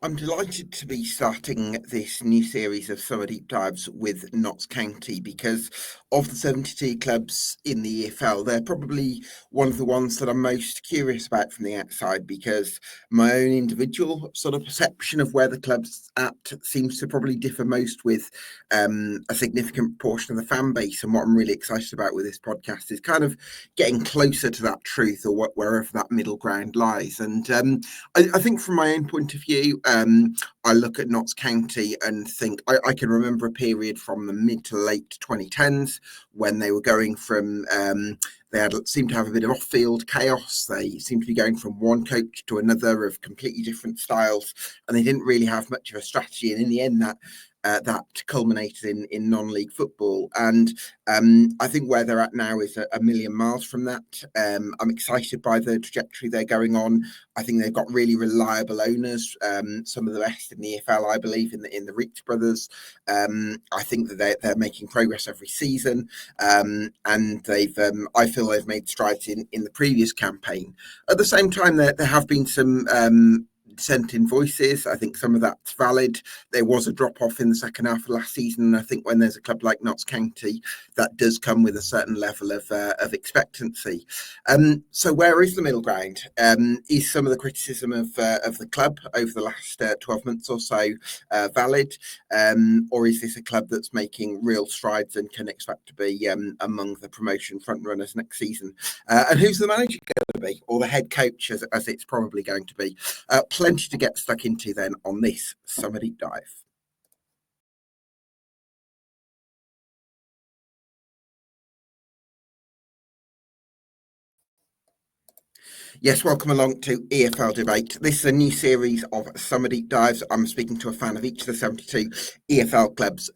I'm delighted to be starting this new series of summer deep dives with Notts County because of the 72 clubs in the EFL, they're probably one of the ones that I'm most curious about from the outside because my own individual sort of perception of where the club's at seems to probably differ most with a significant portion of the fan base. And what I'm really excited about with this podcast is kind of getting closer to that truth or wherever that middle ground lies. And I think from my own point of view, I look at Notts County and think I can remember a period from the mid to late 2010s when they were going from seemed to have a bit of off-field chaos. They seemed to be going from one coach to another of completely different styles, and they didn't really have much of a strategy. And in the end, that culminated in non-league football. And I think where they're at now is a million miles from that. I'm excited by the trajectory they're going on. I think they've got really reliable owners, some of the best in the EFL, I believe, in the Reedtz brothers. I think that they're making progress every season, and I feel they've made strides in the previous campaign. At the same time, there have been some dissenting voices. I think some of that's valid. There was a drop off in the second half of last season, and I think when there's a club like Notts County, that does come with a certain level of expectancy. So where is the middle ground? Is some of the criticism of the club over the last 12 months or so valid, or is this a club that's making real strides and can expect to be among the promotion front runners next season? And who's the manager going to be, or the head coach, as it's probably going to be? Plenty to get stuck into then on this summer deep dive. Yes, welcome along to EFL Debate. This is a new series of summer deep dives. I'm speaking to a fan of each of the 72 EFL clubs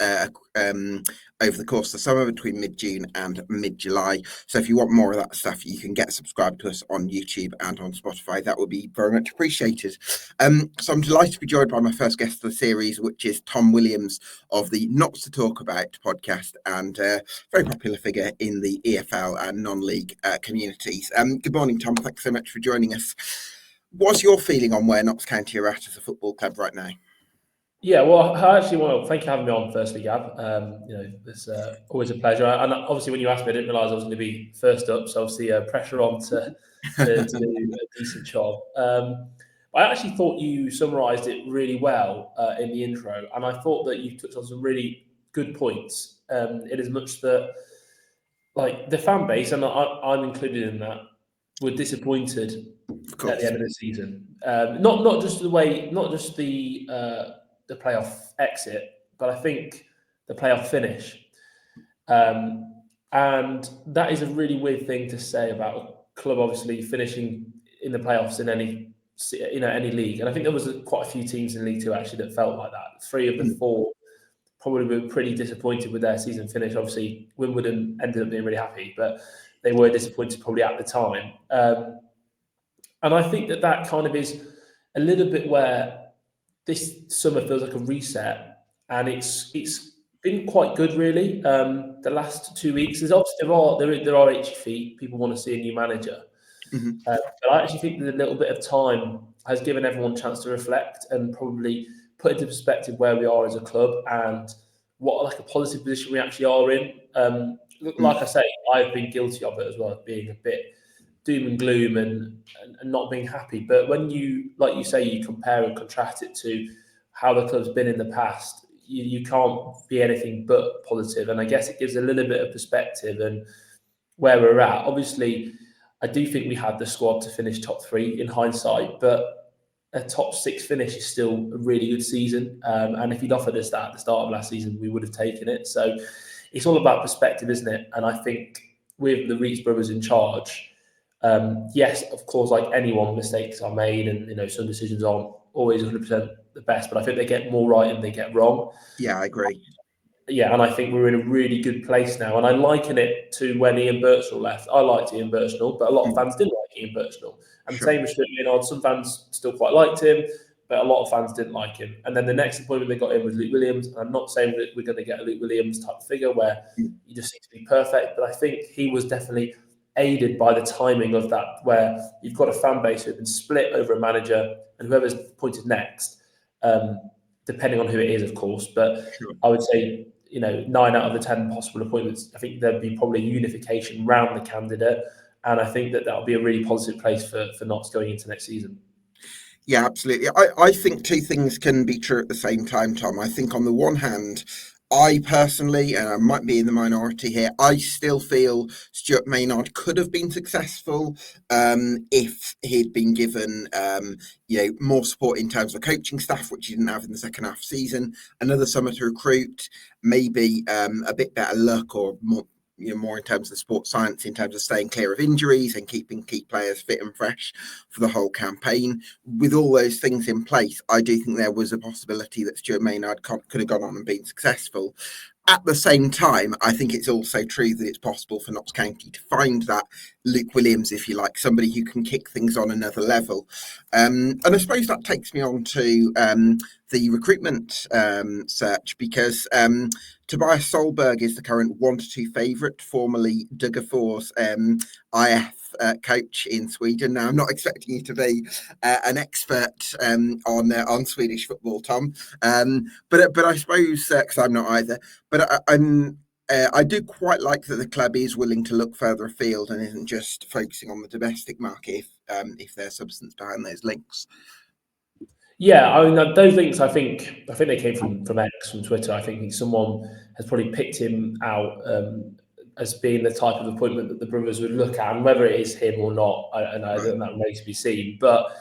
over the course of the summer between mid-June and mid-July. So if you want more of that stuff, you can get subscribed to us on YouTube and on Spotify. That would be very much appreciated. So I'm delighted to be joined by my first guest of the series, which is Tom Williams of the Not to Talk About podcast and very popular figure in the EFL and non-league communities. Good morning, Tom. Thanks so much for joining us. What's your feeling on where Notts County are at as a football club right now? Yeah, well, I actually want to thank you for having me on. Firstly, Gab, it's always a pleasure. And obviously, when you asked me, I didn't realise I was going to be first up. So obviously, pressure on to do a decent job. I actually thought you summarised it really well in the intro, and I thought that you touched on some really good points. In as much that, like, the fan base, and I'm included in that, were disappointed at the end of the season. Not just the playoff exit, but I think the playoff finish. And that is a really weird thing to say about a club obviously finishing in the playoffs in any league. And I think there was quite a few teams in League Two actually that felt like that. 3 of the 4 probably were pretty disappointed with their season finish. Obviously, Wimbledon ended up being really happy, but they were disappointed probably at the time. And I think that kind of is a little bit where this summer feels like a reset, and it's been quite good really. The last 2 weeks, there's obviously there are itchy feet. People want to see a new manager, but I actually think that a little bit of time has given everyone a chance to reflect and probably put into perspective where we are as a club and what like a positive position we actually are in. Like I say, I've been guilty of it as well, being a bit doom and gloom and not being happy. But when you, like you say, you compare and contrast it to how the club's been in the past, you can't be anything but positive. And I guess it gives a little bit of perspective and where we're at. Obviously, I do think we had the squad to finish top 3 in hindsight, but a top 6 finish is still a really good season. And if you'd offered us that at the start of last season, we would have taken it. So it's all about perspective, isn't it? And I think with the Reedtz brothers in charge, yes, of course, like anyone, mistakes are made, and some decisions aren't always 100% the best. But I think they get more right than they get wrong. Yeah, I agree. Yeah, and I think we're in a really good place now. And I liken it to when Ian Birchnell left. I liked Ian Birchnell, but a lot of fans didn't like Ian Birchnell. And same with Stuart Maynard. Some fans still quite liked him, but a lot of fans didn't like him. And then the next appointment they got in was Luke Williams. And I'm not saying that we're going to get a Luke Williams type figure where he just seems to be perfect, but I think he was definitely aided by the timing of that, where you've got a fan base who've been split over a manager, and whoever's appointed next depending on who it is, of course. But Sure. I would say, 9 out of the 10 possible appointments, I think there'd be probably unification around the candidate. And I think that would be a really positive place for Notts going into next season. Yeah, absolutely. I think two things can be true at the same time, Tom. I think on the one hand, I personally, and I might be in the minority here, I still feel Stuart Maynard could have been successful if he'd been given more support in terms of coaching staff, which he didn't have in the second half season, another summer to recruit, maybe a bit better luck or more in terms of sports science, in terms of staying clear of injuries and keeping key players fit and fresh for the whole campaign. With all those things in place, I do think there was a possibility that Stuart Maynard could have gone on and been successful. At the same time, I think it's also true that it's possible for Notts County to find that Luke Williams, if you like, somebody who can kick things on another level. And I suppose that takes me on to the recruitment search, because Tobias Solberg is the current 1-2 favourite, formerly Duggerfor's IF coach in Sweden. Now, I'm not expecting you to be an expert on Swedish football, Tom, but I suppose because I'm not either. But I do quite like that the club is willing to look further afield and isn't just focusing on the domestic market if there's substance behind those links. Yeah, I mean, those links, I think they came from X, from Twitter. I think someone has probably picked him out as being the type of appointment that the brothers would look at, and whether it is him or not, I think that remains to be seen. But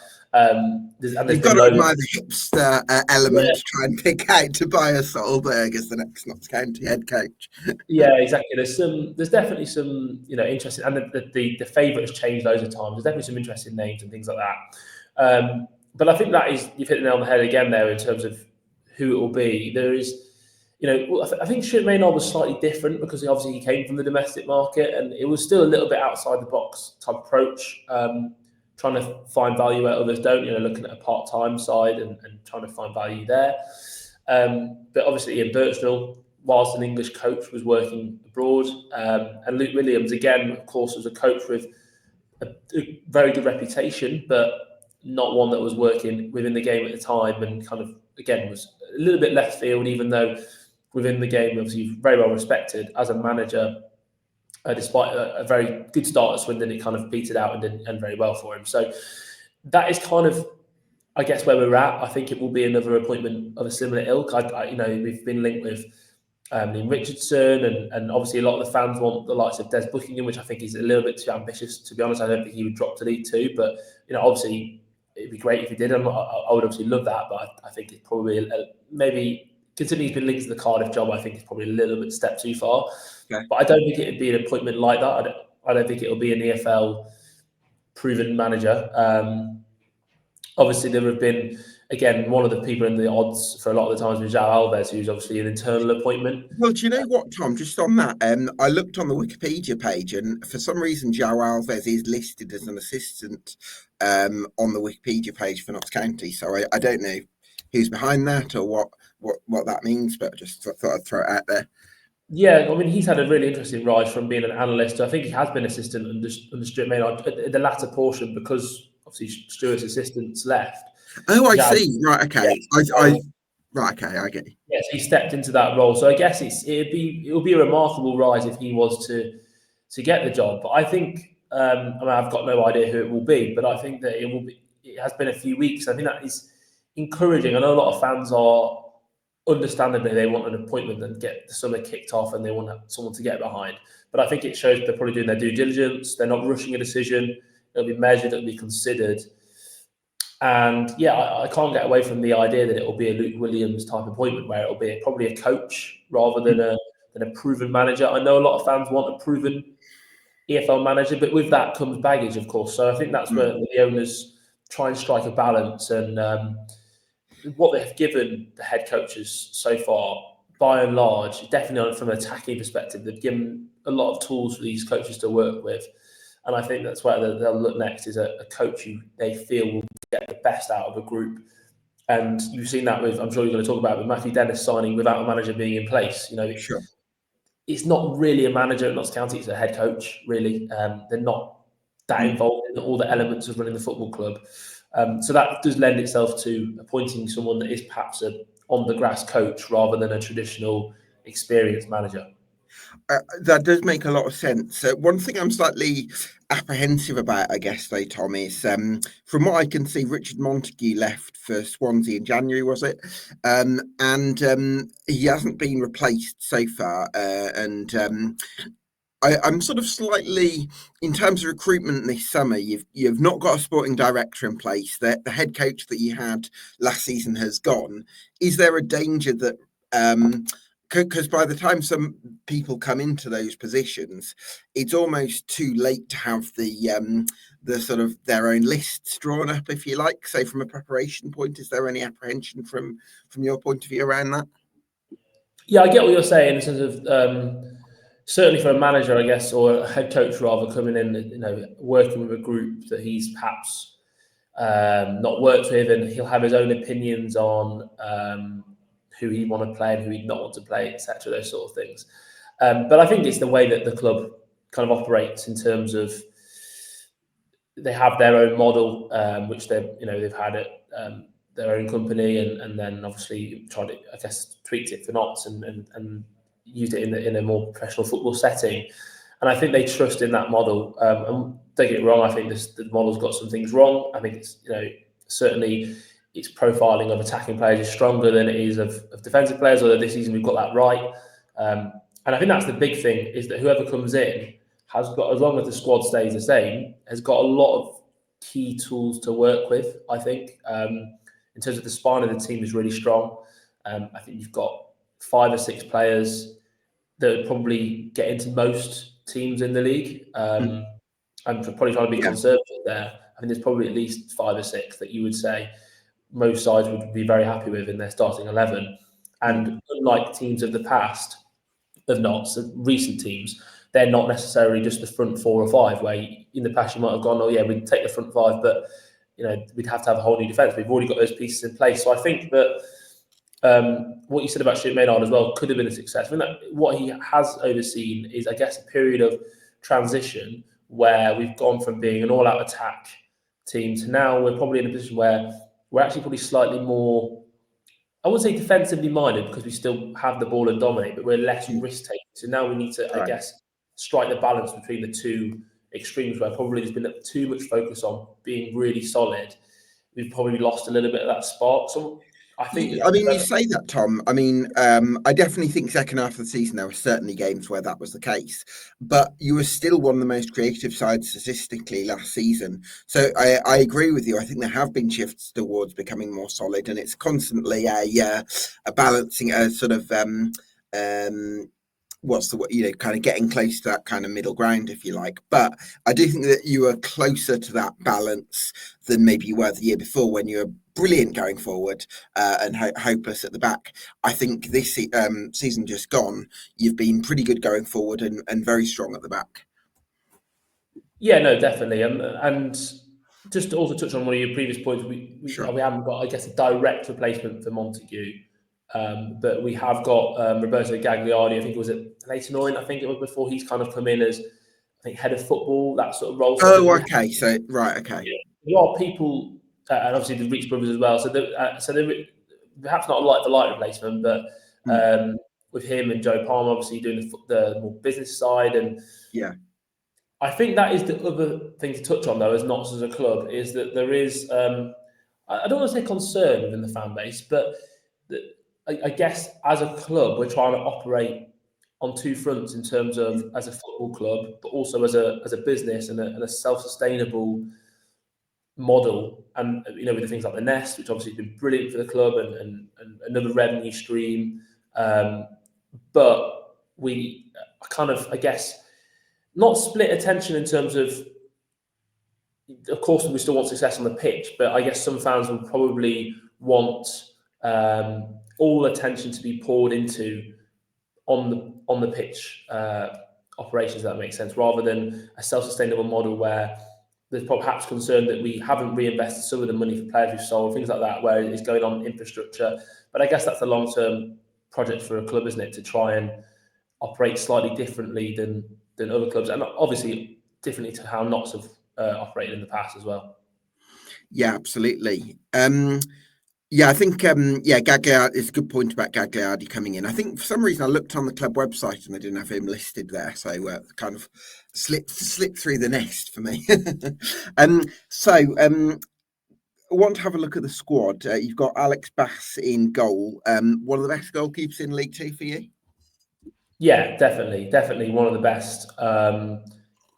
there's You've been got to loads. admire the hipster element to try and pick out Tobias Solberg as the next Notts County head coach. Yeah, exactly. There's definitely some interesting, and the favourite has changed loads of times. There's definitely some interesting names and things like that. But I think that is, you've hit the nail on the head again there in terms of who it will be. There is, I think Stuart Maynard was slightly different because obviously he came from the domestic market, and it was still a little bit outside the box type approach, trying to find value where others don't. Looking at a part-time side and trying to find value there. But obviously Ian Birchnell, whilst an English coach, was working abroad, and Luke Williams, again, of course, was a coach with a very good reputation, but not one that was working within the game at the time, and kind of, again, was a little bit left field, even though within the game, obviously, very well respected as a manager. Despite a very good start at Swindon, it kind of petered out and didn't end very well for him. So that is kind of, I guess, where we're at. I think it will be another appointment of a similar ilk. We've been linked with Liam Richardson, and obviously a lot of the fans want the likes of Des Buckingham, which I think is a little bit too ambitious, to be honest. I don't think he would drop to League Two, but obviously it'd be great if he did. I would obviously love that, but I think it's probably maybe, considering he's been linked to the Cardiff job, I think it's probably a little bit step too far. Okay. But I don't think it'd be an appointment like that. I don't think it'll be an EFL proven manager. Obviously, there have been, again, one of the people in the odds for a lot of the times was João Alves, who's obviously an internal appointment. Well, do you know what, Tom? Just on that, I looked on the Wikipedia page, and for some reason, João Alves is listed as an assistant on the Wikipedia page for Notts County. So I don't know who's behind that or what that means, but I just thought I'd throw it out there. Yeah, I mean, he's had a really interesting rise from being an analyst. I think he has been assistant under Stuart Maynard at the latter portion, because obviously Stuart's assistants left. Oh, I see. Right, okay. Yeah. Right, okay, I get you. Yes, he stepped into that role. So I guess it will be a remarkable rise if he was to get the job. But I think, I've got no idea who it will be, but I think that it will be. It has been a few weeks. I think that is encouraging. I know a lot of fans are, understandably, they want an appointment and get the summer kicked off, and they want someone to get behind. But I think it shows they're probably doing their due diligence. They're not rushing a decision. It'll be measured. It'll be considered. And yeah, I can't get away from the idea that it will be a Luke Williams type appointment, where it will be probably a coach rather than a proven manager. I know a lot of fans want a proven EFL manager, but with that comes baggage, of course. So I think that's where the owners try and strike a balance. And what they have given the head coaches so far, by and large, definitely from an attacking perspective, they've given a lot of tools for these coaches to work with. And I think that's where they'll look next, is a coach who they feel will get the best out of a group. And you've seen that with, I'm sure you're going to talk about, with Matthew Dennis signing without a manager being in place. Sure. It's not really a manager at Notts County, it's a head coach, really. They're not that involved in all the elements of running the football club. So that does lend itself to appointing someone that is perhaps a on-the-grass coach rather than a traditional experienced manager. That does make a lot of sense. One thing I'm slightly apprehensive about, I guess, though, Tom, is from what I can see, Richard Montague left for Swansea in January, was it? And he hasn't been replaced so far. I'm sort of slightly, in terms of recruitment this summer, you've not got a sporting director in place. The head coach that you had last season has gone. Is there a danger that because by the time some people come into those positions, it's almost too late to have the sort of their own lists drawn up, if you like? So from a preparation point, is there any apprehension from your point of view around that? Yeah, I get what you're saying in terms of certainly for a manager, I guess, or a head coach rather, coming in, working with a group that he's perhaps not worked with, and he'll have his own opinions on who he'd want to play and who he'd not want to play, etc. Those sort of things. But I think it's the way that the club kind of operates in terms of they have their own model, which they've had at their own company, and then obviously tried to, I guess, tweaked it for Notts and used it in a more professional football setting. And I think they trust in that model. And don't get it wrong, I think the model's got some things wrong. I think it's certainly its profiling of attacking players is stronger than it is of defensive players. Although this season we've got that right, and I think that's the big thing, is that whoever comes in has got, as long as the squad stays the same, has got a lot of key tools to work with. I think in terms of the spine of the team is really strong. I think you've got 5 or 6 players that would probably get into most teams in the league. I'm probably trying to be conservative there. I think there's probably at least 5 or 6 that you would say most sides would be very happy with in their starting 11. And unlike teams of the past, of not recent teams, they're not necessarily just the front 4 or 5, where in the past you might have gone, oh yeah, we'd take the front 5, but we'd have to have a whole new defence. We've already got those pieces in place. So I think that what you said about Stuart Maynard as well could have been a success. I mean, what he has overseen is, I guess, a period of transition where we've gone from being an all-out attack team to now we're probably in a position where we're actually probably slightly more, I wouldn't say defensively minded, because we still have the ball and dominate, but we're less risk-taking. So now we need to, I guess, strike the balance between the two extremes, where probably there's been too much focus on being really solid. We've probably lost a little bit of that spark. So I think, I mean, you say that, Tom. I mean, I definitely think second half of the season there were certainly games where that was the case, but you were still one of the most creative sides statistically last season. So I agree with you. I think there have been shifts towards becoming more solid, and it's constantly a balancing, a sort of what's the kind of getting close to that kind of middle ground, if you like. But I do think that you are closer to that balance than maybe you were the year before, when you were brilliant going forward and hopeless at the back. I think this season just gone, you've been pretty good going forward and very strong at the back. Yeah, no, definitely. And just to also touch on one of your previous points, we haven't got, I guess, a direct replacement for Montague. But we have got Roberto Gagliardi. I think it was at Leyton Orient. I think it was before he's kind of come in as, I think, head of football, that sort of role. So okay. So right, okay. There are people, and obviously the Reedtz brothers as well. So they're perhaps not like the light replacement, but with him and Joe Palmer obviously doing the more business side, and I think that is the other thing to touch on, though, as Notts as a club, is that there is, I don't want to say concern within the fan base, but I guess as a club, we're trying to operate on 2 fronts in terms of as a football club, but also as a business and a self-sustainable model. And with the things like the Nest, which obviously has been brilliant for the club, and another revenue stream. But we kind of, I guess, not split attention in terms of course, we still want success on the pitch, but I guess some fans will probably want all attention to be poured into on the pitch operations, if that makes sense, rather than a self-sustainable model where there's perhaps concern that we haven't reinvested some of the money for players we've sold, things like that, where it's going on infrastructure. But I guess that's a long-term project for a club, isn't it, to try and operate slightly differently than other clubs, and obviously differently to how Notts have operated in the past as well. Yeah, absolutely. Yeah, I think Gagliardi is a good point about Gagliardi coming in. I think for some reason I looked on the club website and they didn't have him listed there, so kind of slipped through the nest for me. I want to have a look at the squad. You've got Alex Bass in goal. One of the best goalkeepers in League Two for you? Yeah, definitely one of the best,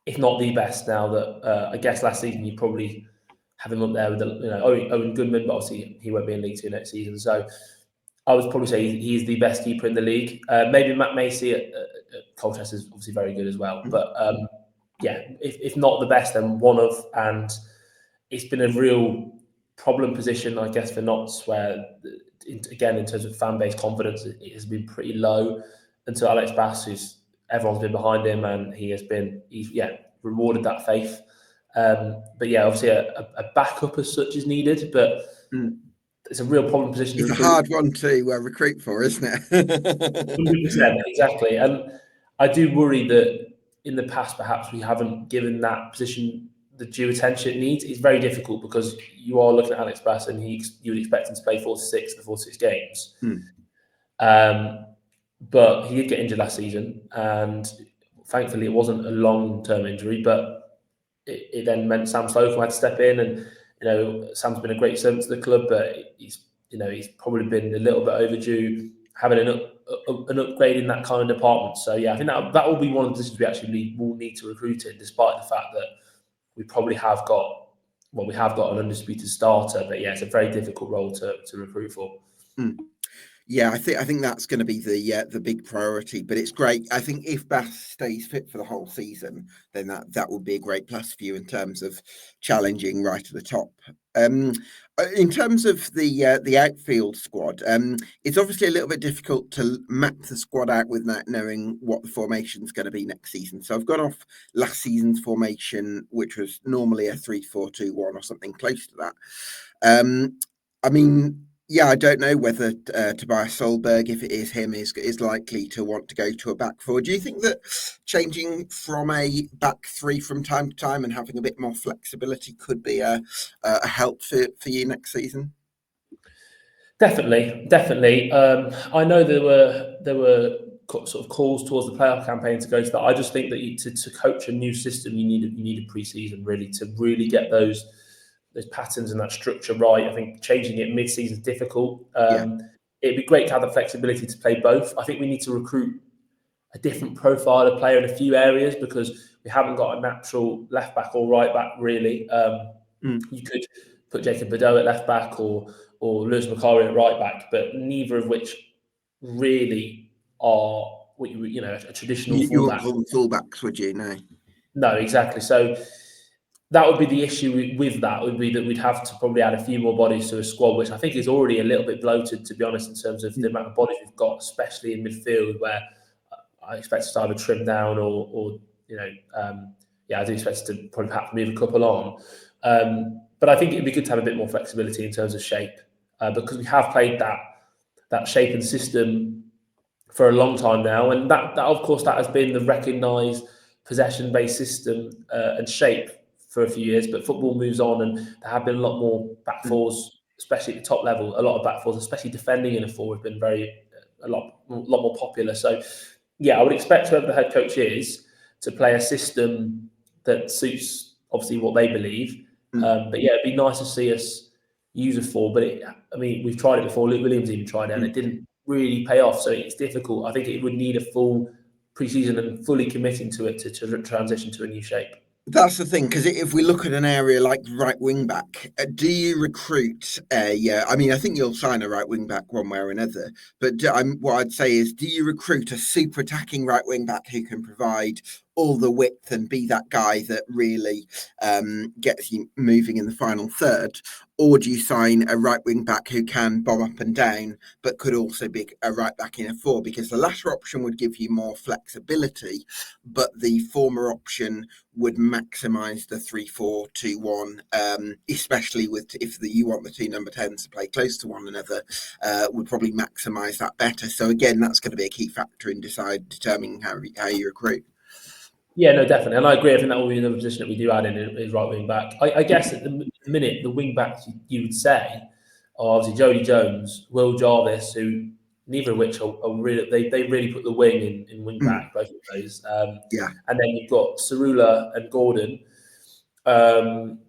if not the best. Now that I guess last season you probably have him up there with Owen Goodman, but obviously he won't be in League Two next season. So I would probably say he's the best keeper in the league. Maybe Matt Macy at Colchester is obviously very good as well. But yeah, if not the best, then one of. And it's been a real problem position, I guess, for Notts, where again in terms of fan base confidence, it has been pretty low until Alex Bass, everyone's been behind him, and he's rewarded that faith. But yeah, obviously a backup as such is needed, but it's a real problem position to It's a recruit. hard one to recruit for, isn't it? 100%, exactly. And I do worry that in the past, perhaps we haven't given that position the due attention it needs. It's very difficult because you are looking at Alex Bass and you would expect him to play 46 games. But he did get injured last season, and thankfully it wasn't a long-term injury, but it then meant Sam Slocum had to step in, and Sam's been a great servant to the club, but he's probably been a little bit overdue having an upgrade in that kind of department. So yeah, I think that will be one of the positions we actually will need to recruit in, despite the fact that we probably have got an undisputed starter, but yeah, it's a very difficult role to recruit for. Yeah, I think that's going to be the big priority. But it's great. I think if Bass stays fit for the whole season, then that would be a great plus for you in terms of challenging right at the top. In terms of the outfield squad, it's obviously a little bit difficult to map the squad out without knowing what the formation is going to be next season. So I've gone off last season's formation, which was normally a 3-4-2-1 or something close to that. I mean, yeah, I don't know whether Tobias Solberg, if it is him, is likely to want to go to a back four. Do you think that changing from a back three from time to time and having a bit more flexibility could be a help for you next season? Definitely. I know there were sort of calls towards the playoff campaign to go to that. I just think that to coach a new system, you need a pre-season really to really get those patterns and that structure right. I think changing it mid-season is difficult. It'd be great to have the flexibility to play both. I think we need to recruit a different profile of player in a few areas because we haven't got a natural left back or right back really. You could put Jacob Badeau at left back or Lewis Macari at right back, but neither of which really are a traditional You fullback. wouldn't call them fullbacks, would you? No, exactly. So that would be the issue with that, would be that we'd have to probably add a few more bodies to a squad, which I think is already a little bit bloated, to be honest, in terms of the amount of bodies we've got, especially in midfield, where I expect to either trim down or I do expect to probably perhaps move a couple on. But I think it'd be good to have a bit more flexibility in terms of shape because we have played that shape and system for a long time now, and that of course that has been the recognised possession-based system and shape for a few years. But football moves on, and there have been a lot more back fours, especially at the top level. A lot of back fours, especially defending in a four, have been a lot more popular. So yeah, I would expect whoever the head coach is to play a system that suits obviously what they believe. But yeah, it'd be nice to see us use a four. But we've tried it before. Luke Williams even tried it, and it didn't really pay off. So it's difficult. I think it would need a full pre-season and fully committing to it to transition to a new shape. That's the thing, because if we look at an area like right wing back, do you recruit I think you'll sign a right wing back one way or another, but what I'd say is, do you recruit a super attacking right wing back who can provide all the width and be that guy that really gets you moving in the final third? Or do you sign a right wing back who can bomb up and down, but could also be a right back in a four? Because the latter option would give you more flexibility, but the former option would maximise the 3-4-2-1, especially if you want the two number 10s to play close to one another, would probably maximise that better. So again, that's going to be a key factor in determining how you recruit. Yeah, no, definitely, and I agree. I think that will be another position that we do add in is right wing back. I guess at the minute, the wing backs you would say are obviously Jody Jones, Will Jarvis, who neither of which are really they really put the wing in wing Mm, back, both of those. yeah. And then you've got Cerula and Gordon. Um,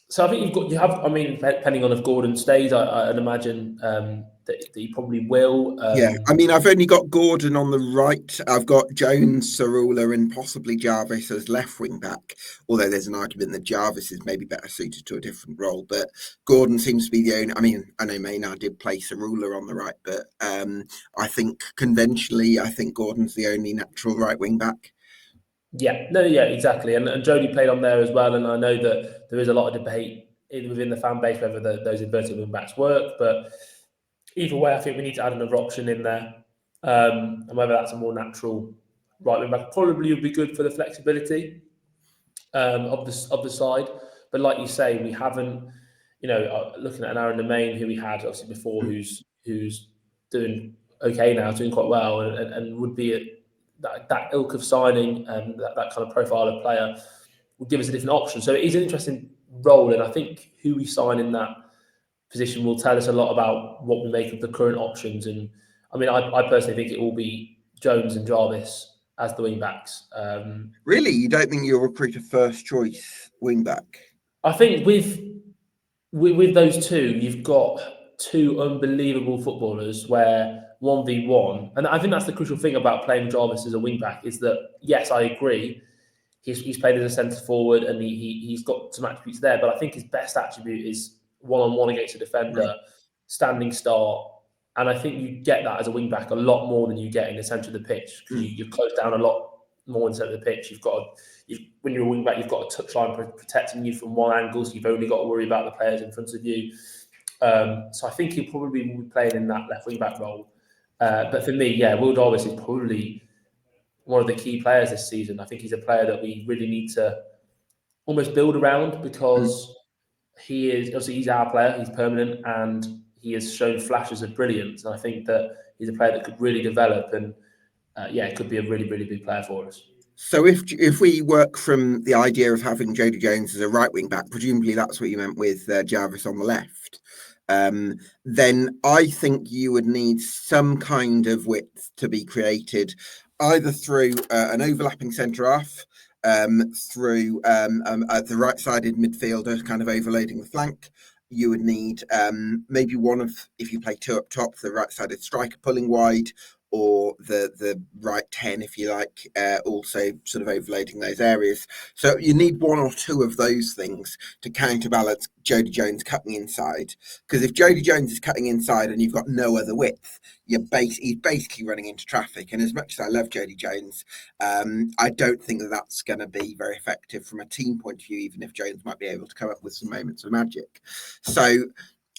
so I think you have. I mean, depending on if Gordon stays, I'd imagine that he probably will. Yeah, I mean, I've only got Gordon on the right. I've got Jones, Sarula, and possibly Jarvis as left wing back. Although there's an argument that Jarvis is maybe better suited to a different role, but Gordon seems to be the only. I mean, I know Maynard did play Sarula on the right, but I think conventionally, I think Gordon's the only natural right wing back. Yeah, no, yeah, exactly. And Jody played on there as well. And I know that there is a lot of debate within the fan base whether those inverted wing backs work. But either way, I think we need to add another option in there. And whether that's a more natural right wing back probably would be good for the flexibility of the side. But like you say, we haven't, looking at an Aaron Domain who we had obviously before, who's doing okay now, doing quite well, and would be that ilk of signing and that kind of profile of player would give us a different option. So it is an interesting role, and I think who we sign in that position will tell us a lot about what we make of the current options. And I mean, I personally think it will be Jones and Jarvis as the wing backs. Really, you don't think you'll recruit a first choice wing back? I think with those two, you've got two unbelievable footballers where 1v1, and I think that's the crucial thing about playing Jarvis as a wing back is that, yes, I agree, he's played as a centre forward and he's got some attributes there, but I think his best attribute is one-on-one against a defender, Right. standing start, and I think you get that as a wing back a lot more than you get in the centre of the pitch because Mm. you close down a lot more in the centre of the pitch. When you're a wing back, you've got a touchline protecting you from one angle, so you've only got to worry about the players in front of you. So I think he'll probably be playing in that left wing back role. But for me, yeah, Will Davis is probably one of the key players this season. I think he's a player that we really need to almost build around Mm. because he's our player, he's permanent, and he has shown flashes of brilliance. And I think that he's a player that could really develop and it could be a really, really big player for us. So if we work from the idea of having Jody Jones as a right wing back, presumably that's what you meant with Jarvis on the left, then I think you would need some kind of width to be created, either through an overlapping centre half, through the right-sided midfielder kind of overloading the flank. You would need maybe one of, if you play two up top, the right-sided striker pulling wide, or the right 10, if you like, also sort of overloading those areas. So you need one or two of those things to counterbalance Jody Jones cutting inside. Because if Jody Jones is cutting inside and you've got no other width, he's basically running into traffic. And as much as I love Jody Jones, I don't think that's going to be very effective from a team point of view, even if Jones might be able to come up with some moments of magic. So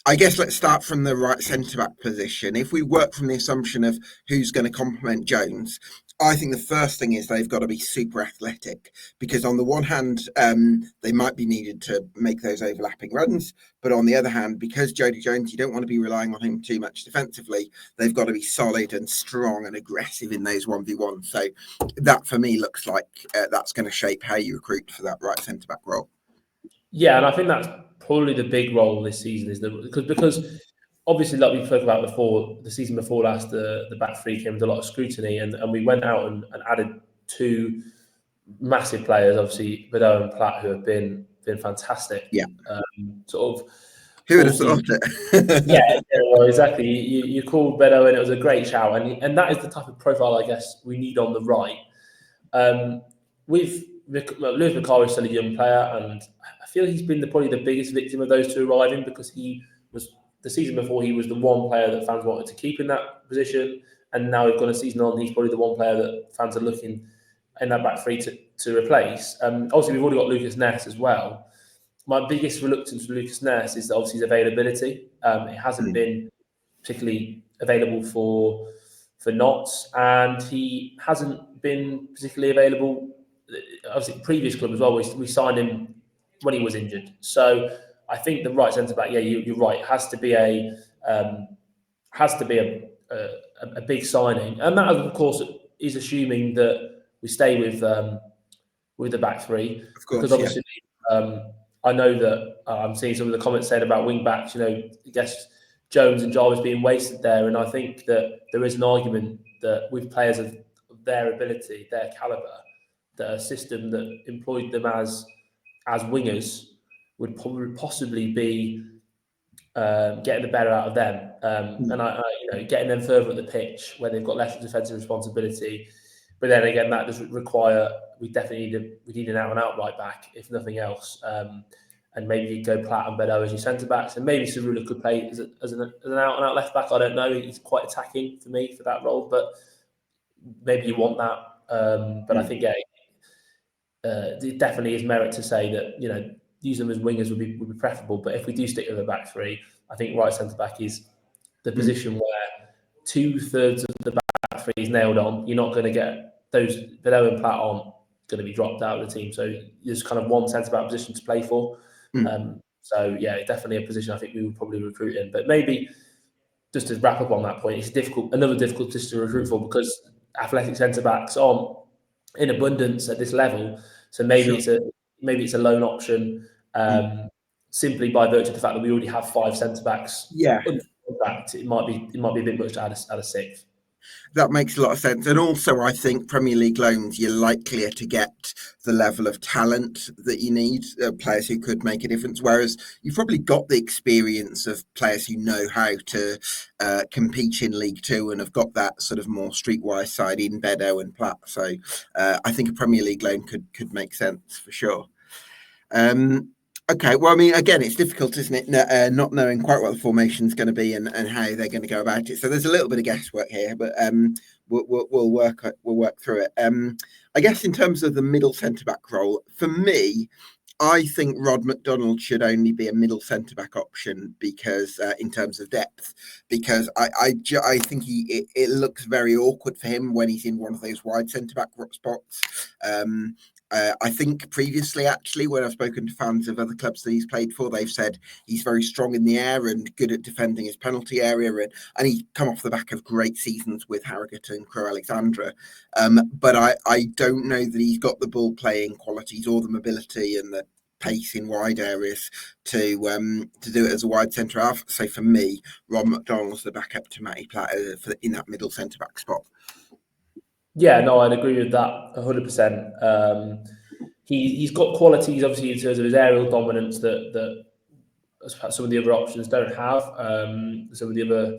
I guess let's start from the right centre back position. If we work from the assumption of who's going to complement Jones, I think the first thing is they've got to be super athletic because on the one hand, they might be needed to make those overlapping runs, but on the other hand, because Jody Jones, you don't want to be relying on him too much defensively. They've got to be solid and strong and aggressive in those 1v1. So that for me looks like that's going to shape how you recruit for that right centre back role. Yeah, and I think that's probably the big role this season is because obviously, like we spoke about before, the season before last, the back three came with a lot of scrutiny, and we went out and added two massive players, obviously Bedeau and Platt, who have been fantastic. Yeah. Sort of Who would all have thought season. Yeah, it? well, exactly. You called Bedeau, and it was a great shout, and that is the type of profile I guess we need on the right. With Lewis McCarr is still a young player, and I feel he's been probably the biggest victim of those two arriving because he was the season before he was the one player that fans wanted to keep in that position, and now we've got a season on. He's probably the one player that fans are looking in that back three to replace. Obviously, we've already got Lucas Ness as well. My biggest reluctance for Lucas Ness is obviously his availability. It hasn't been particularly available for Notts, and he hasn't been particularly available. Obviously, previous club as well. We signed him when he was injured, so I think the right centre back. Yeah, you're right. Has to be a big signing, and that of course is assuming that we stay with with the back three, Of because course, yeah. obviously I know that I'm seeing some of the comments saying about wing backs. I guess Jones and Jarvis being wasted there, and I think that there is an argument that with players of their ability, their calibre, that a system that employed them as wingers would probably possibly be getting the better out of them, and getting them further at the pitch where they've got less defensive responsibility. But then again, that does require we need an out and out right back, if nothing else. And maybe you go Platt and Bedeau as your centre backs, and maybe Cerullo could play as an out and out left back. I don't know. He's quite attacking for me for that role, but maybe you want that. But I think it definitely is merit to say that use them as wingers would be preferable. But if we do stick with a back three, I think right centre back is the position where 2/3 of the back three is nailed on. You're not going to get those Bedeau and Platt aren't going to be dropped out of the team. So there's kind of one centre back position to play for. So yeah, definitely a position I think we would probably recruit in. But maybe just to wrap up on that point, it's another difficult position to recruit for because athletic centre backs aren't in abundance at this level. So maybe it's a loan option, simply by virtue of the fact that we already have 5 centre backs. Yeah. In fact, it might be a bit much to add a 6th. That makes a lot of sense. And also, I think Premier League loans, you're likelier to get the level of talent that you need, players who could make a difference. Whereas you've probably got the experience of players who know how to compete in League Two and have got that sort of more streetwise side in Bedeau and Platt. So I think a Premier League loan could make sense for sure. Okay, well, I mean, again, it's difficult, isn't it, not knowing quite what the formation's going to be and how they're going to go about it. So there's a little bit of guesswork here, but we'll work through it. I guess in terms of the middle centre-back role, for me, I think Rod McDonald should only be a middle centre-back option because in terms of depth, because I think it looks very awkward for him when he's in one of those wide centre-back spots. I think previously, actually, when I've spoken to fans of other clubs that he's played for, they've said he's very strong in the air and good at defending his penalty area, and he's come off the back of great seasons with Harrogate and Crewe Alexandra. But I don't know that he's got the ball playing qualities or the mobility and the pace in wide areas to do it as a wide centre half. So for me, Ron McDonald's the backup to Matty Platt in that middle centre back spot. Yeah, no, I'd agree with that 100%. He's got qualities, obviously, in terms of his aerial dominance that some of the other options don't have. Some of the other,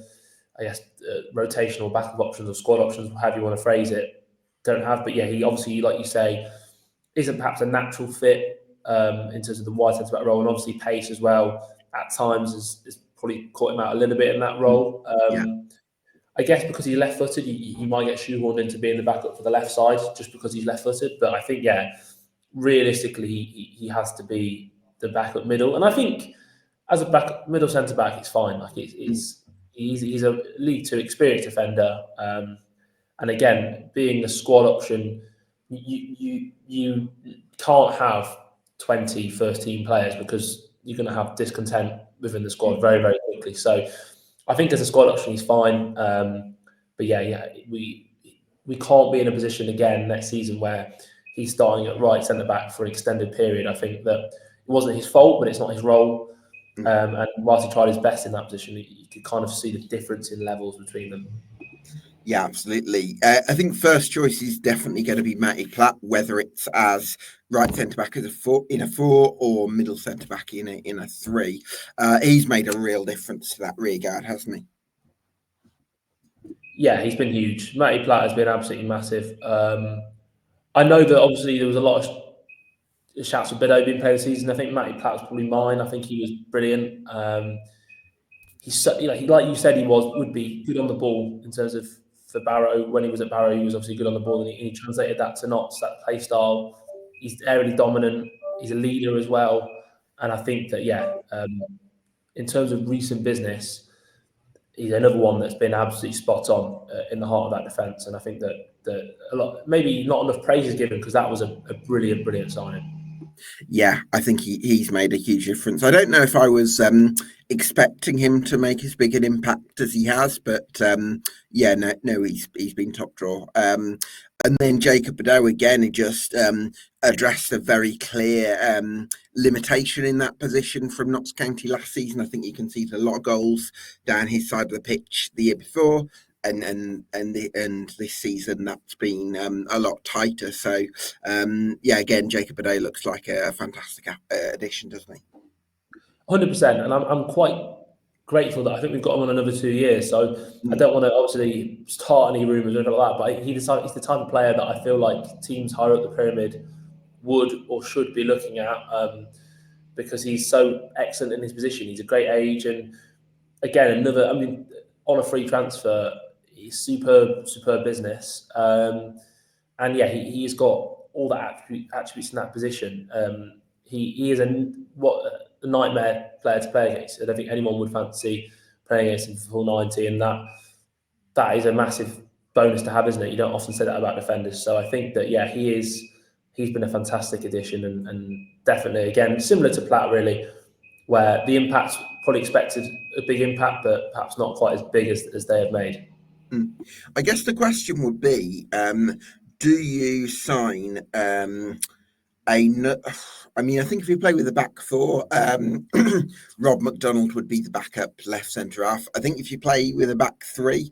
I guess, rotational backup options or squad options, however you want to phrase it, don't have. But yeah, he obviously, like you say, isn't perhaps a natural fit in terms of the wide centre back role, and obviously pace as well. At times, has probably caught him out a little bit in that role. I guess because he's left-footed, he might get shoehorned into being the backup for the left side just because he's left-footed. But I think, realistically, he has to be the backup middle. And I think as a middle centre-back, it's fine. Like he's a League Two experienced defender. And again, being a squad option, you can't have 20 first-team players because you're going to have discontent within the squad very, very quickly. So I think as a squad option, he's fine. But we can't be in a position again next season where he's starting at right centre back for an extended period. I think that it wasn't his fault, but it's not his role. And whilst he tried his best in that position, you could kind of see the difference in levels between them. Yeah, absolutely. I think first choice is definitely going to be Matty Platt, whether it's as right centre back as in a 4 or middle centre back in a 3. He's made a real difference to that rear guard, hasn't he? Yeah, he's been huge. Matty Platt has been absolutely massive. I know that obviously there was a lot of shouts for Bedeau being played this season. I think Matty Platt was probably mine. I think he was brilliant. He's like you said, would be good on the ball in terms of for Barrow. When he was at Barrow, he was obviously good on the ball, and he translated that to Notts, that play style. He's aerially dominant. He's a leader as well, and I think that in terms of recent business, he's another one that's been absolutely spot on in the heart of that defence. And I think that a lot, maybe not enough praise is given because that was a brilliant signing. Yeah, I think he's made a huge difference. I don't know if I was expecting him to make as big an impact as he has, but he's been top draw. And then Jacob Badeau again, he just addressed a very clear limitation in that position from Notts County last season. I think you can see a lot of goals down his side of the pitch the year before, and this season that's been a lot tighter. So yeah, again, Jacob Badeau looks like a fantastic addition, doesn't he? 100%, and I'm quite grateful that I think we've got him on another 2 years. So I don't want to obviously start any rumours or anything like that, but he's the type of player that I feel like teams higher up the pyramid would or should be looking at, because he's so excellent in his position. He's a great age, and again, on a free transfer, he's superb business. And yeah, he's got all the attributes in that position. He is a nightmare player to play against. I don't think anyone would fancy playing against him for full 90, and that is a massive bonus to have, isn't it? You don't often say that about defenders. So I think that he's been a fantastic addition, and definitely again similar to Platt really, where the impact's probably expected a big impact, but perhaps not quite as big as they have made. I guess the question would be, do you sign I think if you play with a back four, Rob McDonald would be the backup left centre half. I think if you play with a back three,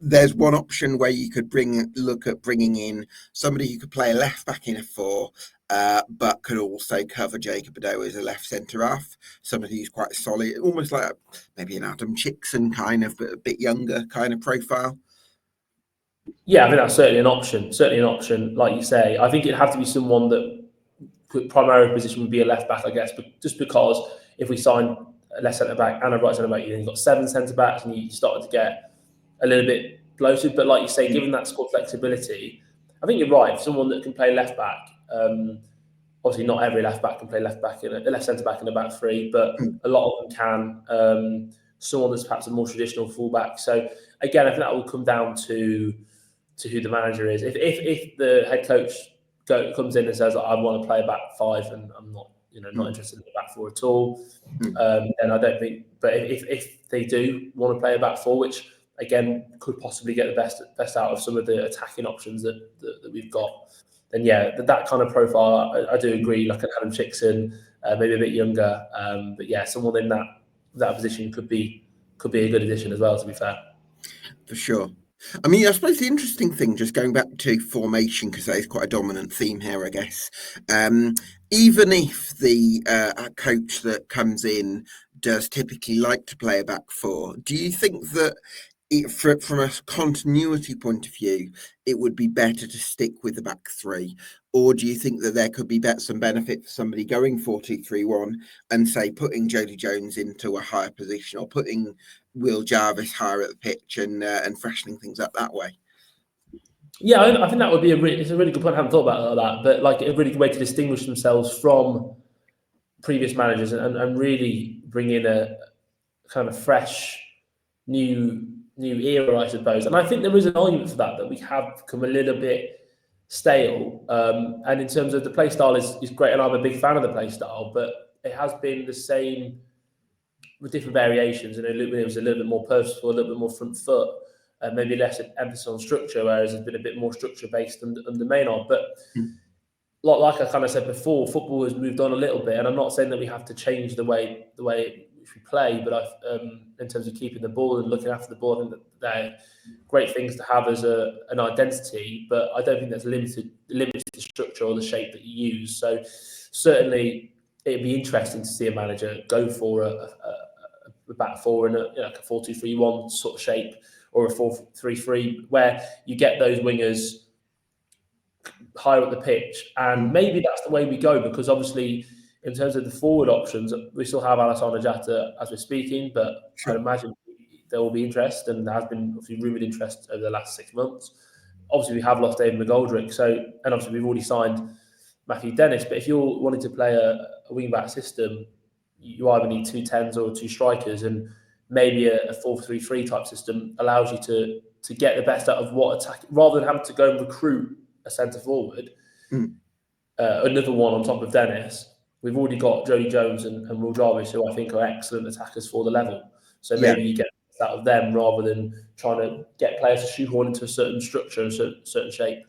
there's one option where you could look at bringing in somebody who could play a left back in a four, but could also cover Jacob Badeau as a left centre half. Somebody who's quite solid, almost like maybe an Adam Chickson kind of, but a bit younger kind of profile. Yeah, I think that's certainly an option. Certainly an option, like you say. I think it'd have to be someone that primary position would be a left back, I guess, but just because if we sign a left centre back and a right centre back, you've got 7 centre backs, and you started to get a little bit bloated. But like you say, given that squad flexibility, I think you're right. Someone that can play left back. Obviously, not every left back can play left centre back in a back three, but a lot of them can. Someone that's perhaps a more traditional fullback. So again, I think that will come down to who the manager is. If the head coach comes in and says, I want to play a back five and I'm not interested in the back four at all, then I don't think. But if they do want to play a back four, which again could possibly get the best out of some of the attacking options that we've got, then yeah, that kind of profile, I do agree. Like an Adam Chickson, maybe a bit younger, but yeah, someone in that position could be a good addition as well. To be fair, for sure. I mean, I suppose the interesting thing, just going back to formation, because that is quite a dominant theme here, I guess. Even if the coach that comes in does typically like to play a back four, do you think that from a continuity point of view, it would be better to stick with the back three? Or do you think that there could be some benefit for somebody going 4-2-3-1 and say putting Jody Jones into a higher position, or putting Will Jarvis higher at the pitch and freshening things up that way? Yeah, I think that would be it's a really good point. I haven't thought about that, but like a really good way to distinguish themselves from previous managers and really bring in a kind of fresh, new era, I suppose. And I think there is an argument for that we have become a little bit stale. And in terms of the play style is great, and I'm a big fan of the play style, but it has been the same with different variations. And it was a little bit more purposeful, a little bit more front foot, maybe less emphasis on structure, whereas it's been a bit more structure based under Maynard. But like I kind of said before, football has moved on a little bit, and I'm not saying that we have to change the way which we play, but in terms of keeping the ball and looking after the ball, I think that they're great things to have as an identity. But I don't think that's limited to structure or the shape that you use. So certainly, it'd be interesting to see a manager go for a back four in a 4-2-3-1 sort of shape, or a 4-3-3, where you get those wingers higher up the pitch. And maybe that's the way we go, because obviously in terms of the forward options, we still have Alassane Jatta as we're speaking, but sure, I'd imagine there will be interest, and there has been obviously rumoured interest over the last 6 months. Obviously, we have lost David McGoldrick, and obviously we've already signed Matthew Dennis. But if you're wanting to play a wing-back system, you either need 2 10s or 2 strikers, and maybe a 4-3-3 type system allows you to get the best out of what attack, rather than having to go and recruit a centre forward, another one on top of Dennis. We've already got Jody Jones and Will Jarvis, who I think are excellent attackers for the level. So maybe you get out of them rather than trying to get players to shoehorn into a certain structure and certain shape.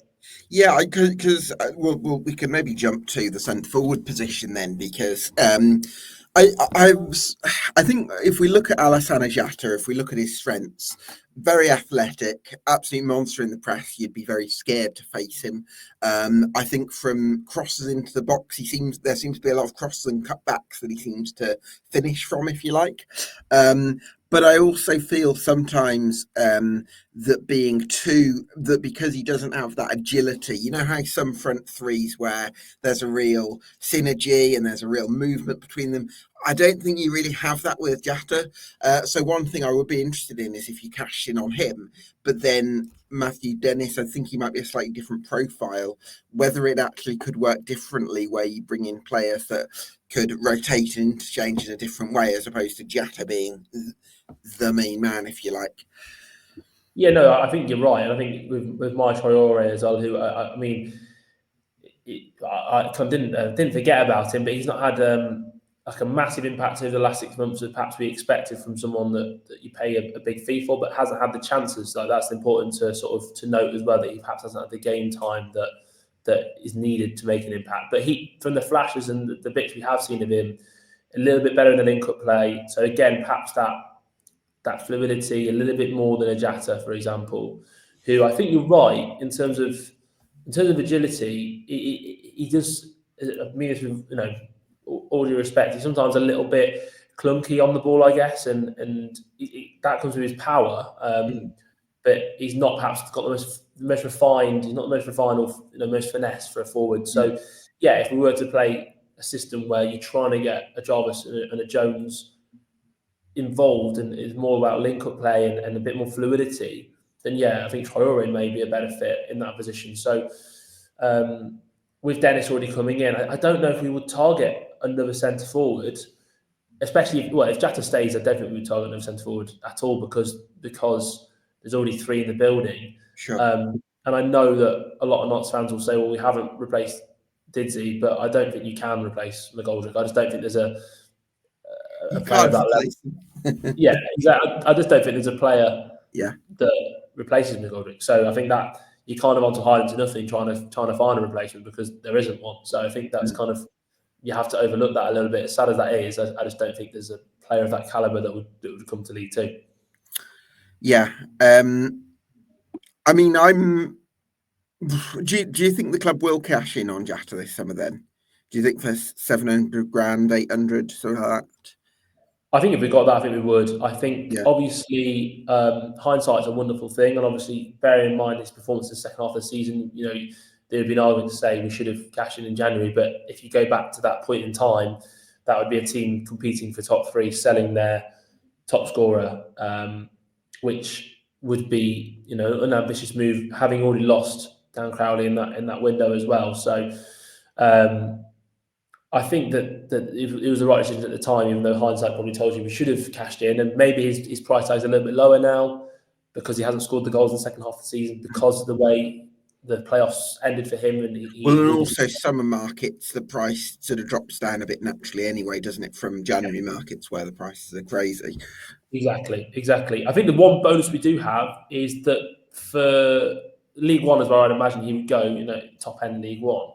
Yeah, because we can maybe jump to the centre forward position then, because I think if we look at Alassane Jatta, if we look at his strengths, very athletic, absolute monster in the press. You'd be very scared to face him. I think from crosses into the box, there seems to be a lot of crosses and cutbacks that he seems to finish from, if you like. But I also feel sometimes that because he doesn't have that agility, you know how some front threes where there's a real synergy and there's a real movement between them. I don't think you really have that with Jatta. So one thing I would be interested in is if you cash in on him, but then Matthew Dennis, I think he might be a slightly different profile. Whether it actually could work differently, where you bring in players that could rotate and interchange in a different way, as opposed to Jatta being the main man, if you like. Yeah, no, I think you're right. And I think with my Traore as well, who I mean, I didn't forget about him, but he's not had like a massive impact over the last 6 months as perhaps we expected from someone that you pay a big fee for, but hasn't had the chances. Like that's important to sort of to note as well, that he perhaps hasn't had the game time that is needed to make an impact. But he, from the flashes and the bits we have seen of him, a little bit better in the link-up play. So again, perhaps that fluidity a little bit more than a Jatta, for example, who I think you're right in terms of agility. He does. I mean, this with all due respect, he's sometimes a little bit clunky on the ball, I guess, and that comes with his power. But he's not perhaps got the most refined. He's not the most refined or most finesse for a forward. So yeah, if we were to play a system where you're trying to get a Jarvis and a Jones involved and is more about link-up play and a bit more fluidity, then yeah, I think Traore may be a better fit in that position. So with Dennis already coming in, I don't know if we would target another centre forward, especially if Jatta stays. I don't think we would target another centre forward at all because there's already 3 in the building. Sure. And I know that a lot of Notts fans will say, well, we haven't replaced Didsey, but I don't think you can replace McGoldrick. I just don't think there's a player of that level. Yeah, exactly. I just don't think there's a player that replaces McGoldrick. So I think that you kind of want to hide into nothing trying to find a replacement because there isn't one. So I think that's kind of, you have to overlook that a little bit. As sad as that is, I just don't think there's a player of that caliber that would come to League Two. Yeah. I mean, do you think the club will cash in on Jatta this summer then? Do you think for 700 grand, 800, something like that? I think if we got that, I think we would. I think obviously hindsight's a wonderful thing, and obviously bearing in mind his performance in the second half of the season, there would be an argument to say we should have cashed in January. But if you go back to that point in time, that would be a team competing for top 3, selling their top scorer, which would be an ambitious move, having already lost Dan Crowley in that window as well. So. I think that it was the right decision at the time, even though hindsight probably told you we should have cashed in. And maybe his price tag is a little bit lower now because he hasn't scored the goals in the second half of the season because of the way the playoffs ended for him. And and also summer markets, the price sort of drops down a bit naturally anyway, doesn't it, from January markets where the prices are crazy. Exactly. I think the one bonus we do have is that for League One as well, I'd imagine he would go, top end League One.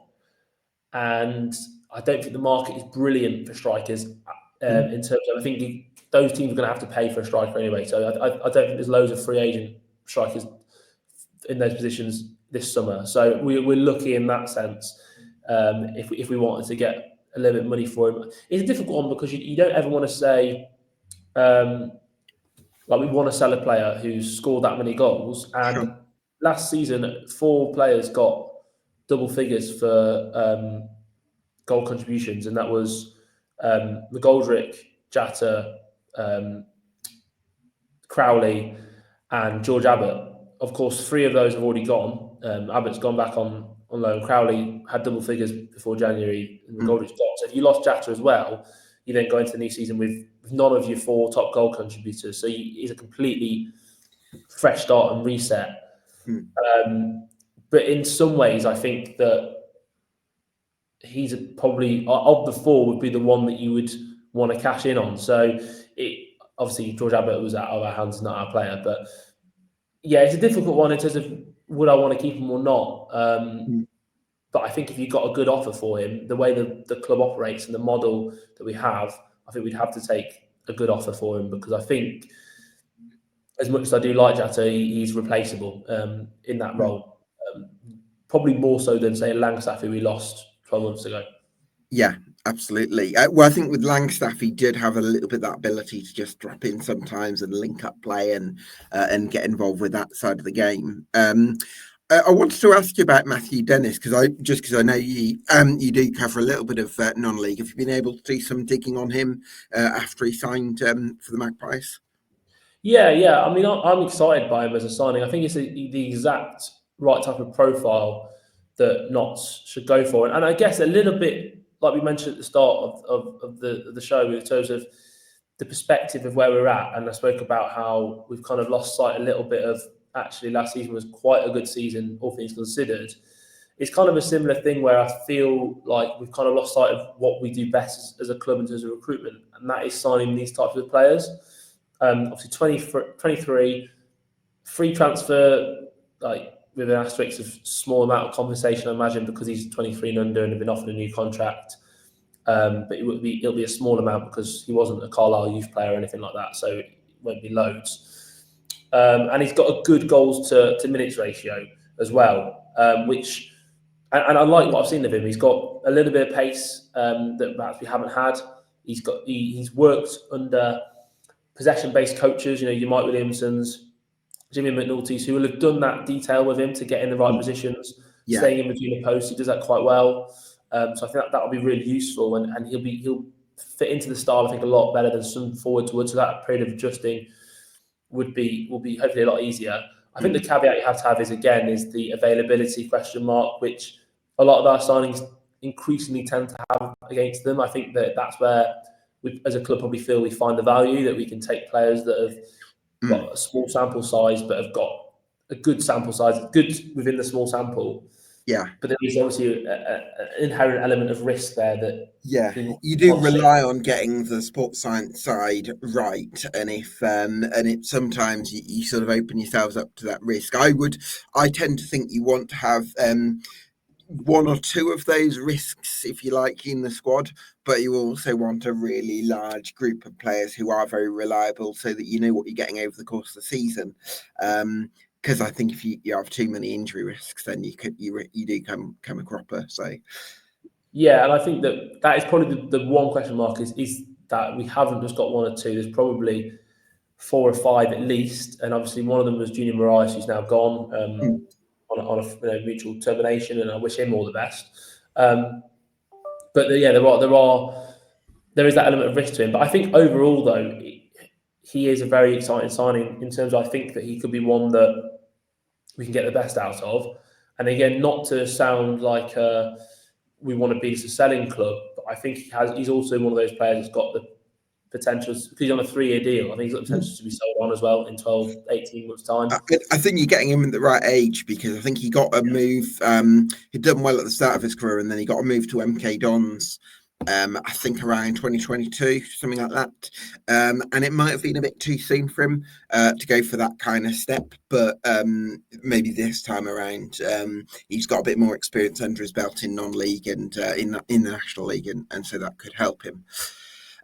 And I don't think the market is brilliant for strikers in terms of, I think those teams are going to have to pay for a striker anyway. So I don't think there's loads of free agent strikers in those positions this summer. So we're lucky in that sense if we wanted to get a little bit of money for him. It's a difficult one because you don't ever want to say, like we want to sell a player who's scored that many goals. And last season, 4 players got double figures for goal contributions, and that was McGoldrick, Jatta, Crowley, and George Abbott. Of course, 3 of those have already gone. Abbott's gone back on loan. Crowley had double figures before January, and McGoldrick's gone. So if you lost Jatta as well, you then go into the new season with none of your 4 top goal contributors. So it's a completely fresh start and reset. But in some ways, I think that he's probably, of the 4, would be the one that you would want to cash in on. So obviously George Abbott was out of our hands, not our player, but Yeah, it's a difficult one in terms of would I want to keep him or not. But I think if you got a good offer for him, the way the club operates and the model that we have, I think we'd have to take a good offer for him, because I think, as much as I do like Jata, he's replaceable in that role. Probably more so than, say, Langstaff, who we lost 12 months ago. Yeah, absolutely. Well, I think with Langstaff, he did have a little bit that ability to just drop in sometimes and link up play and get involved with that side of the game. I wanted to ask you about Matthew Dennis, because I know you do cover a little bit of non-league. Have you been able to do some digging on him after he signed for the Magpies? Yeah. I mean, I'm excited by him as a signing. I think it's the exact right type of profile that Notts should go for. And I guess a little bit, like we mentioned at the start of the show, in terms of the perspective of where we're at. And I spoke about how we've kind of lost sight a little bit of, actually, last season was quite a good season, all things considered. It's kind of a similar thing where I feel like we've kind of lost sight of what we do best as a club in terms of recruitment, and that is signing these types of players. Obviously, 23, free transfer, like with an asterisk of small amount of compensation, I imagine, because he's 23 and under and have been offered a new contract. But it'll be a small amount because he wasn't a Carlisle youth player or anything like that, so it won't be loads. And he's got a good goals to minutes ratio as well, which, and I like what I've seen of him. He's got a little bit of pace that perhaps we haven't had. He's worked under possession-based coaches, your Mike Williamsons, Jimmy McNulty's, who will have done that detail with him to get in the right positions, Yeah. staying in between the posts. He does that quite well. So I think that will be really useful, and he'll fit into the style, I think, a lot better than some forwards would. So that period of adjusting will be hopefully a lot easier. I think the caveat you have to have is the availability question mark, which a lot of our signings increasingly tend to have against them. I think that's where we, as a club, probably feel we find the value, that we can take players that have got a small sample size but have got a good sample size, good within the small sample. Yeah. But there is obviously an inherent element of risk there that you do rely on getting the sports science side right, and if sometimes you sort of open yourselves up to that risk. I tend to think you want to have one or two of those risks, if you like, in the squad, but you also want a really large group of players who are very reliable, so that you know what you're getting over the course of the season. Because I think if you have too many injury risks, then you do come a cropper. So yeah, and I think that is probably the one question mark is that we haven't just got one or two. There's probably 4 or 5 at least, and obviously one of them was Junior Moraes, who's now gone on a mutual termination, and I wish him all the best. But yeah, there is that element of risk to him. But I think overall, though, he is a very exciting signing in terms of, I think that he could be one that we can get the best out of. And again, not to sound like we want to be a selling club, but I think he's also one of those players that's got the potential, because he's on a 3-year deal. I think he's got the potential to be sold on as well in 12, 18 months' time. I think you're getting him at the right age, because I think he got a move. He'd done well at the start of his career, and then he got a move to MK Dons. I think around 2022, something like that. And it might have been a bit too soon for him to go for that kind of step, but maybe this time around he's got a bit more experience under his belt in non-league and in the National League, and so that could help him.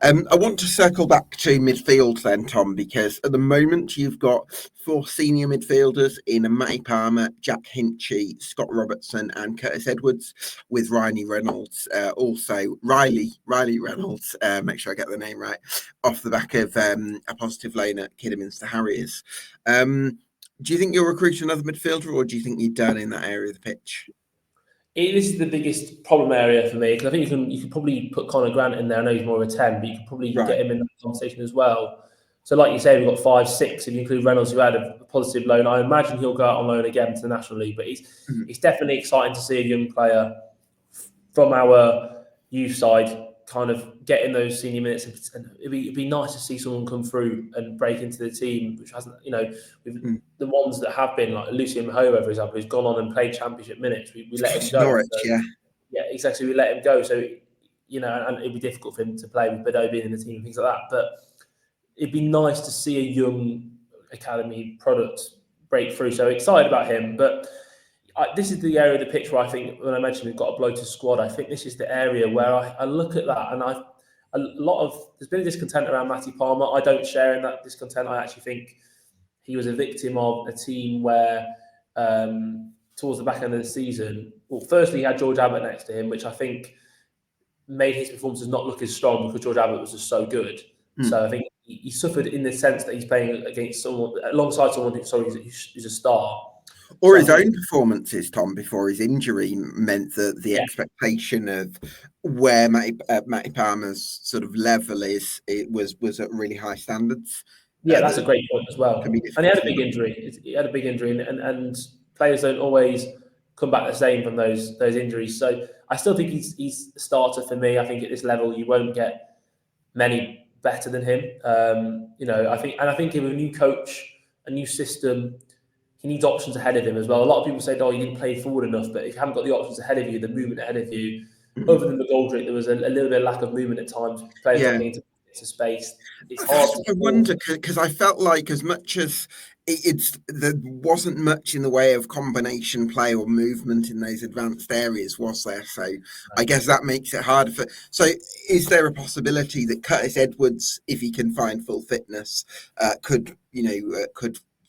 I want to circle back to midfield then, Tom, because at the moment you've got 4 senior midfielders in Matty Palmer, Jack Hinchy, Scott Robertson and Curtis Edwards, with Riley Reynolds, make sure I get the name right, off the back of a positive loan at Kidderminster Harriers. Do you think you'll recruit another midfielder, or do you think you're done in that area of the pitch? This is the biggest problem area for me, because I think you can probably put Conor Grant in there. I know he's more of a 10, but you could probably get him in that conversation as well. So like you say, we've got 5, 6, if you include Reynolds, who had a positive loan. I imagine he'll go out on loan again to the National League, but it's definitely exciting to see a young player from our youth side kind of getting those senior minutes, and it'd be nice to see someone come through and break into the team, which hasn't, the ones that have been, like Lucien Mahova, for example, who's gone on and played championship minutes. We let him go. Norwich, yeah, exactly. We let him go. So, and it'd be difficult for him to play with Bedeau being in the team and things like that. But it'd be nice to see a young academy product break through. So excited about him. But this is the area of the pitch where I think, when I mentioned we've got a bloated squad, I think this is the area where I look at that and there's been a discontent around Matty Palmer. I don't share in that discontent. I actually think he was a victim of a team where towards the back end of the season, well, firstly, he had George Abbott next to him, which I think made his performances not look as strong because George Abbott was just so good. So I think he suffered in the sense that he's playing against someone, alongside someone who's a star. Or his own performances, Tom, before his injury meant that the expectation of where Matty Palmer's sort of level is, it was at really high standards. Yeah, that's a great point as well. And he had a big injury. And players don't always come back the same from those injuries. So I still think he's a starter for me. I think at this level you won't get many better than him. I think with a new coach, a new system, he needs options ahead of him as well. A lot of people say, "Oh, you didn't play forward enough," but if you haven't got the options ahead of you, the movement ahead of you, other than the goal trick, there was a little bit of lack of movement at times. Players not getting into space. It's hard. I wonder, because I felt like as much as there wasn't much in the way of combination play or movement in those advanced areas, was there? So I guess that makes it harder. So is there a possibility that Curtis Edwards, if he can find full fitness, could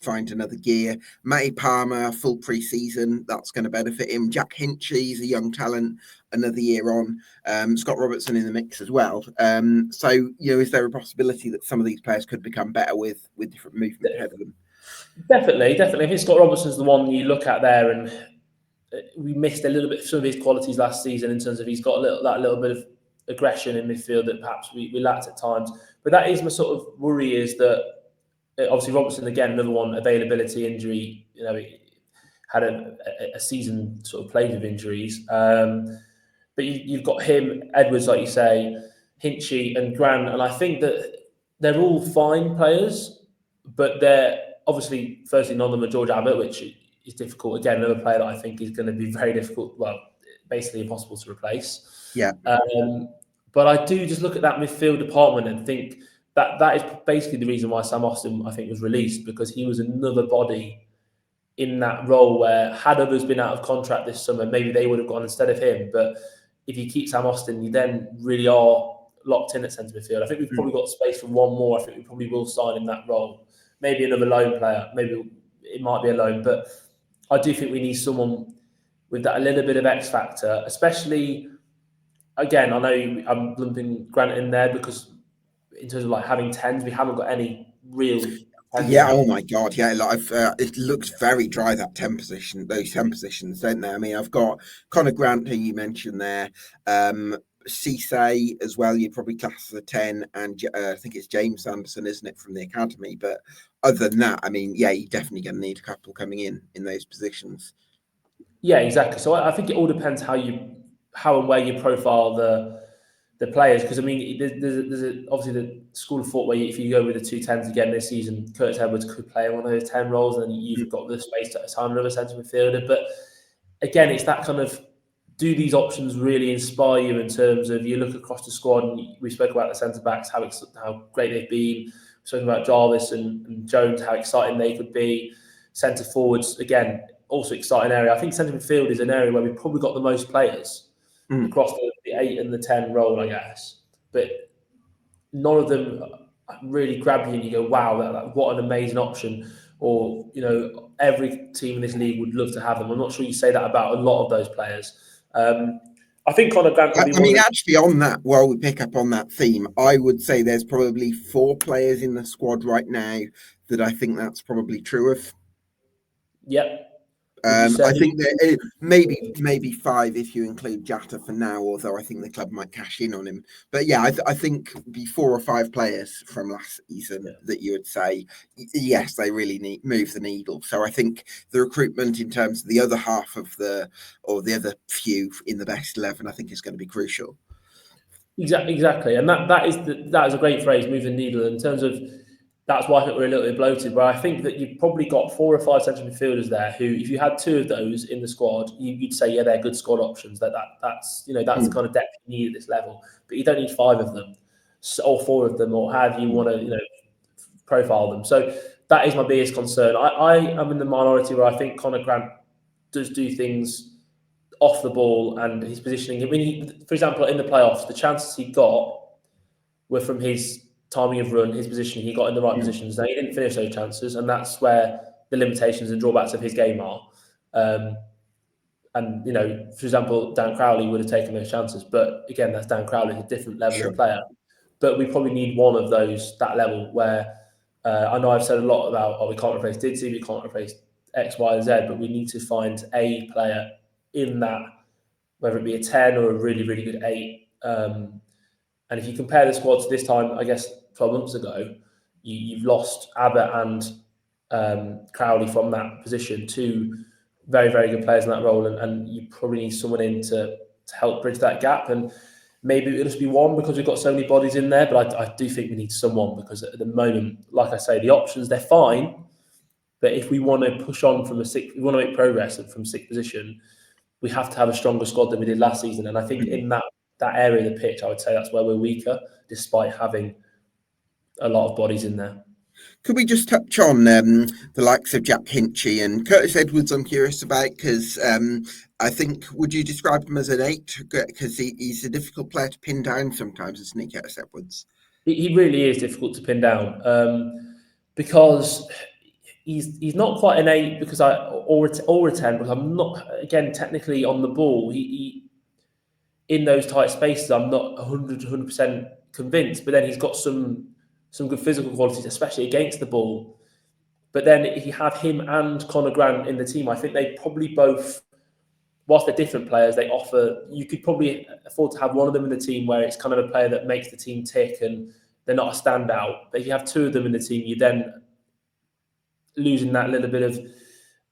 find another gear? Matty Palmer, full pre-season, that's going to benefit him. Jack Hinchy is a young talent, another year on. Scott Robertson in the mix as well. So is there a possibility that some of these players could become better with different movement ahead of them? Definitely. I think Scott Robertson's the one you look at there, and we missed a little bit of some of his qualities last season in terms of he's got that little bit of aggression in midfield that perhaps we lacked at times. But that is my sort of worry, is that obviously Robertson, again, another one, availability, injury. He had a season sort of plagued with injuries. But you've got him, Edwards, like you say, Hinchy and Grant, and I think that they're all fine players, but they're obviously, firstly, none of them are George Abbott, which is difficult. Again, another player that I think is going to be very difficult, well, basically impossible to replace. Yeah. But I do just look at that midfield department and think that is basically the reason why Sam Austin, I think, was released, because he was another body in that role where, had others been out of contract this summer, maybe they would have gone instead of him. But if you keep Sam Austin, you then really are locked in at centre midfield. I think we've probably got space for one more. I think we probably will sign in that role. Maybe another loan player. Maybe it might be a loan. But I do think we need someone with that a little bit of X factor, especially, again, I know I'm lumping Grant in there because in terms of like having 10s, we haven't got any real 10s. Yeah, oh my God, yeah, it looks very dry, that 10 position, those 10 positions, don't they? I mean, I've got Connor Grant, who you mentioned there, Cisse as well, you'd probably class as a 10, and I think it's James Anderson, isn't it, from the academy? But other than that, I mean, yeah, you're definitely going to need a couple coming in those positions. Yeah, exactly. So I think it all depends how and where you profile the players, because I mean, there's obviously the school of thought where if you go with the 2 10s again this season, Curtis Edwards could play one of those 10 roles, and then you've got the space to assign another centre midfielder. But again, it's that kind of, do these options really inspire you in terms of, you look across the squad, and we spoke about the centre backs, how great they've been. We spoke about Jarvis and Jones, how exciting they could be. Centre forwards, again, also exciting area. I think centre midfield is an area where we've probably got the most players across the 8 and the 10 role, I guess. But none of them really grab you and you go, wow, what an amazing option. Or, every team in this league would love to have them. I'm not sure you say that about a lot of those players. I think Connor Grant will be actually, on that, while we pick up on that theme, I would say there's probably 4 players in the squad right now that I think that's probably true of. Yep. I think that maybe 5 if you include Jatta for now, although I think the club might cash in on him. But yeah, I think be 4 or 5 players from last season that you would say, yes, they really move the needle. So I think the recruitment in terms of the other half of the other few in the best 11, I think is going to be crucial. Exactly, and that is a great phrase, move the needle, in terms of. That's why I think we're a little bit bloated. But I think that you've probably got 4 or 5 central midfielders there who, if you had 2 of those in the squad, you'd say, yeah, they're good squad options. That's the kind of depth you need at this level. But you don't need 5 of them, or 4 of them, or however you want to profile them. So that is my biggest concern. I am in the minority where I think Conor Grant does do things off the ball and his positioning. I mean, for example, in the playoffs, the chances he got were from his timing of run, his positioning. He got in the right positions. Now, he didn't finish those chances, and that's where the limitations and drawbacks of his game are. And, for example, Dan Crowley would have taken those chances. But again, that's Dan Crowley, a different level of player. But we probably need one of those, that level where I know I've said a lot about, we can't replace Didsey, we can't replace X, Y, and Z, but we need to find a player in that, whether it be a 10 or a really, really good 8. And if you compare the squad to this time, I guess 12 months ago, you've lost Abbott and Crowley from that position, two very, very good players in that role, and you probably need someone in to help bridge that gap. And maybe it'll just be one because we've got so many bodies in there, but I do think we need someone because at the moment, like I say, the options, they're fine, but if we want to push on from we want to make progress from 6th position, we have to have a stronger squad than we did last season. And I think in that area of the pitch, I would say that's where we're weaker, despite having a lot of bodies in there. Could we just touch on the likes of Jack Hinchy and Curtis Edwards? I'm curious about because I think, would you describe him as an 8? Because he's a difficult player to pin down sometimes, isn't he, Curtis Edwards? He really is difficult to pin down because he's not quite an 8 because or a 10 because I'm not, again, technically on the ball. He in those tight spaces, I'm not 100% convinced. But then he's got some good physical qualities, especially against the ball. But then if you have him and Conor Grant in the team, I think they probably both, whilst they're different players, they offer, you could probably afford to have one of them in the team where it's kind of a player that makes the team tick and they're not a standout. But if you have two of them in the team, you're then losing that little bit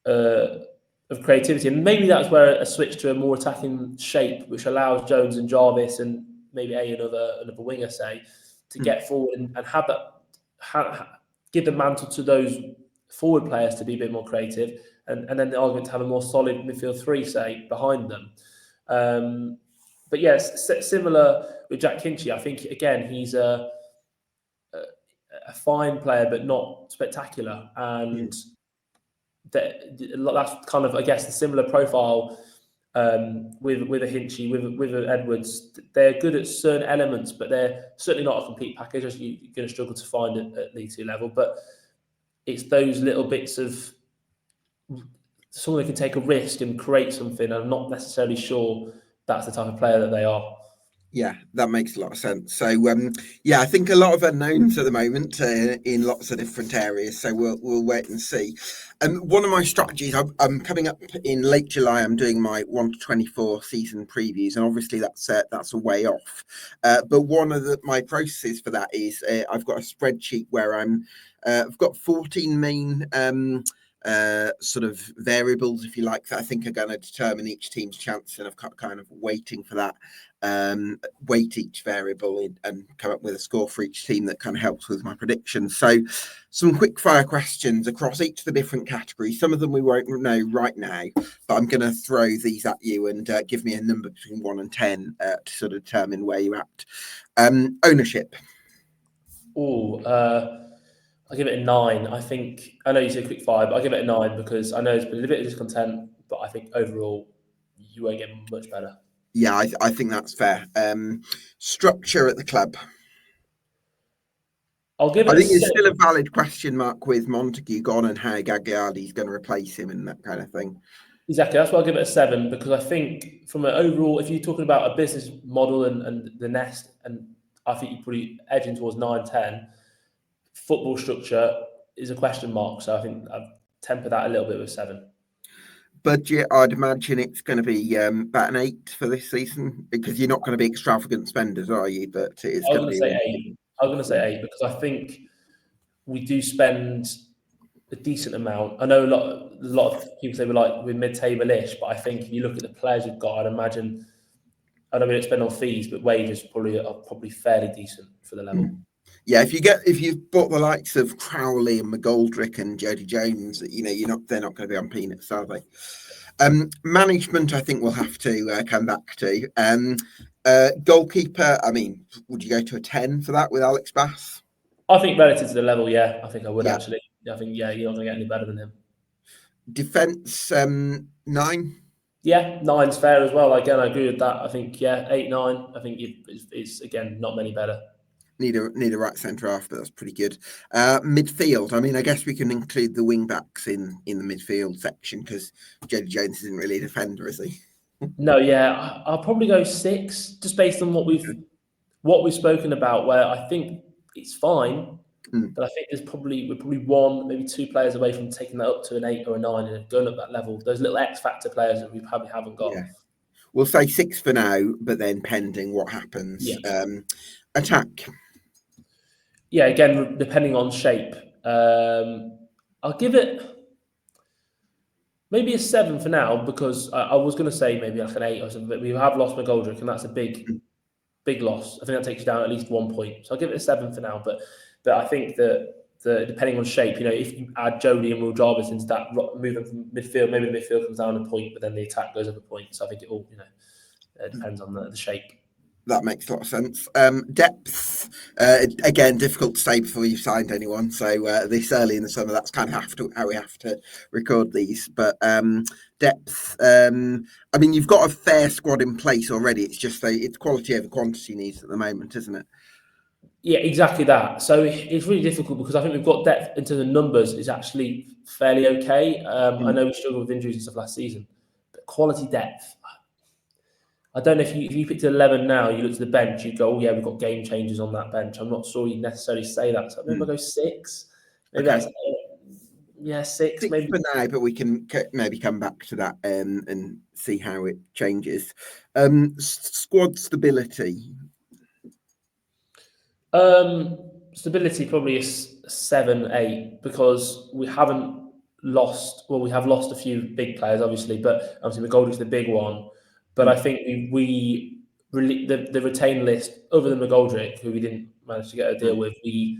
of creativity. And maybe that's where a switch to a more attacking shape, which allows Jones and Jarvis and maybe another winger, say, to get forward and have that, give the mantle to those forward players to be a bit more creative, and then the argument to have a more solid midfield 3, say, behind them. But yes, similar with Jack Hinchy. I think, again, he's a fine player, but not spectacular. And that's kind of, I guess, the similar profile with a Hinchy, with an Edwards. They're good at certain elements, but they're certainly not a complete package, as you're going to struggle to find at League 2 level. But it's those little bits of someone that can take a risk and create something. I'm not necessarily sure that's the type of player that they are. Yeah, that makes a lot of sense. So, I think a lot of unknowns at the moment in lots of different areas. So we'll wait and see. One of my strategies, I'm coming up in late July. I'm doing my 1 to 24 season previews, and obviously that's a way off. But one of my processes for that is I've got a spreadsheet where I've got 14 main sort of variables, if you like, that I think are going to determine each team's chance, and I've got kind of waiting for that. Weight each variable and come up with a score for each team that kind of helps with my predictions. So some quick fire questions across each of the different categories. Some of them we won't know right now, but I'm going to throw these at you and give me a number between 1 and 10 to sort of determine where you're at. Ownership. I'll give it a 9. I know you said quick fire, but I'll give it a 9 because I know there's been a bit of discontent, but I think overall you won't get much better. Yeah, I think that's fair. Structure at the club. I think it's still a valid question mark with Montague gone and how Gagliardi's going to replace him and that kind of thing. Exactly. That's why I'll give it a 7, because I think from an overall, if you're talking about a business model and the nest, and I think you're probably edging towards 9, 10, football structure is a question mark. So I think I've tempered that a little bit with 7. Budget, I'd imagine it's going to be about an 8 for this season, because you're not going to be extravagant spenders, are you? But it's going to be 8. I was going to say 8 because I think we do spend a decent amount. I know a lot of people say we're mid-table-ish, but I think if you look at the players we've got, I'd imagine, I don't mean to spend on fees, but wages are probably fairly decent for the level. Yeah, if you've bought the likes of Crowley and McGoldrick and Jody Jones, they're not going to be on peanuts, are they? Management, I think we'll have to come back to. Goalkeeper, I mean, would you go to a 10 for that with Alex Bass? I think relative to the level, yeah, I think I would actually. I think you're not going to get any better than him. Defence 9. Yeah, 9's fair as well. Again, I agree with that. I think 8, 9. I think it's again not many better. Need a right centre half, but that's pretty good. Midfield. I mean, I guess we can include the wing backs in the midfield section because Jody Jones isn't really a defender, is he? No, I'll probably go 6, just based on what we've spoken about. Where I think it's fine, but I think we're probably 1, maybe 2 players away from taking that up to an 8 or a 9 and going up that level. Those little X factor players that we probably haven't got. Yeah, we'll say 6 for now, but then pending what happens. Yeah. Attack. Yeah, again, depending on shape. I'll give it maybe a 7 for now, because I was going to say maybe like an 8 or something, but we have lost McGoldrick, and that's a big loss. I think that takes you down at least 1 point. So I'll give it a 7 for now. But I think that depending on shape, if you add Jody and Will Jarvis into that movement from midfield, maybe the midfield comes down a point, but then the attack goes up a point. So I think it all depends on the shape. That makes a lot of sense. Depth, again, difficult to say before you've signed anyone. So this early in the summer, that's kind of how we have to record these. But depth, I mean, you've got a fair squad in place already. It's just it's quality over quantity needs at the moment, isn't it? Yeah, exactly that. So it's really difficult because I think we've got depth into the numbers is actually fairly okay. I know we struggled with injuries and stuff last season, but quality depth, I don't know if you picked 11 now, you look to the bench, you go, oh yeah, we've got game changers on that bench. I'm not sure you'd necessarily say that. So maybe I'll go 6. Maybe okay. That's 6 maybe for now, but we can maybe come back to that and see how it changes. Squad stability. Stability probably is 7, 8, because we haven't lost. Well, we have lost a few big players, obviously, but obviously McGoldrick's the big one. But I think the retain list, other than McGoldrick, who we didn't manage to get a deal with, we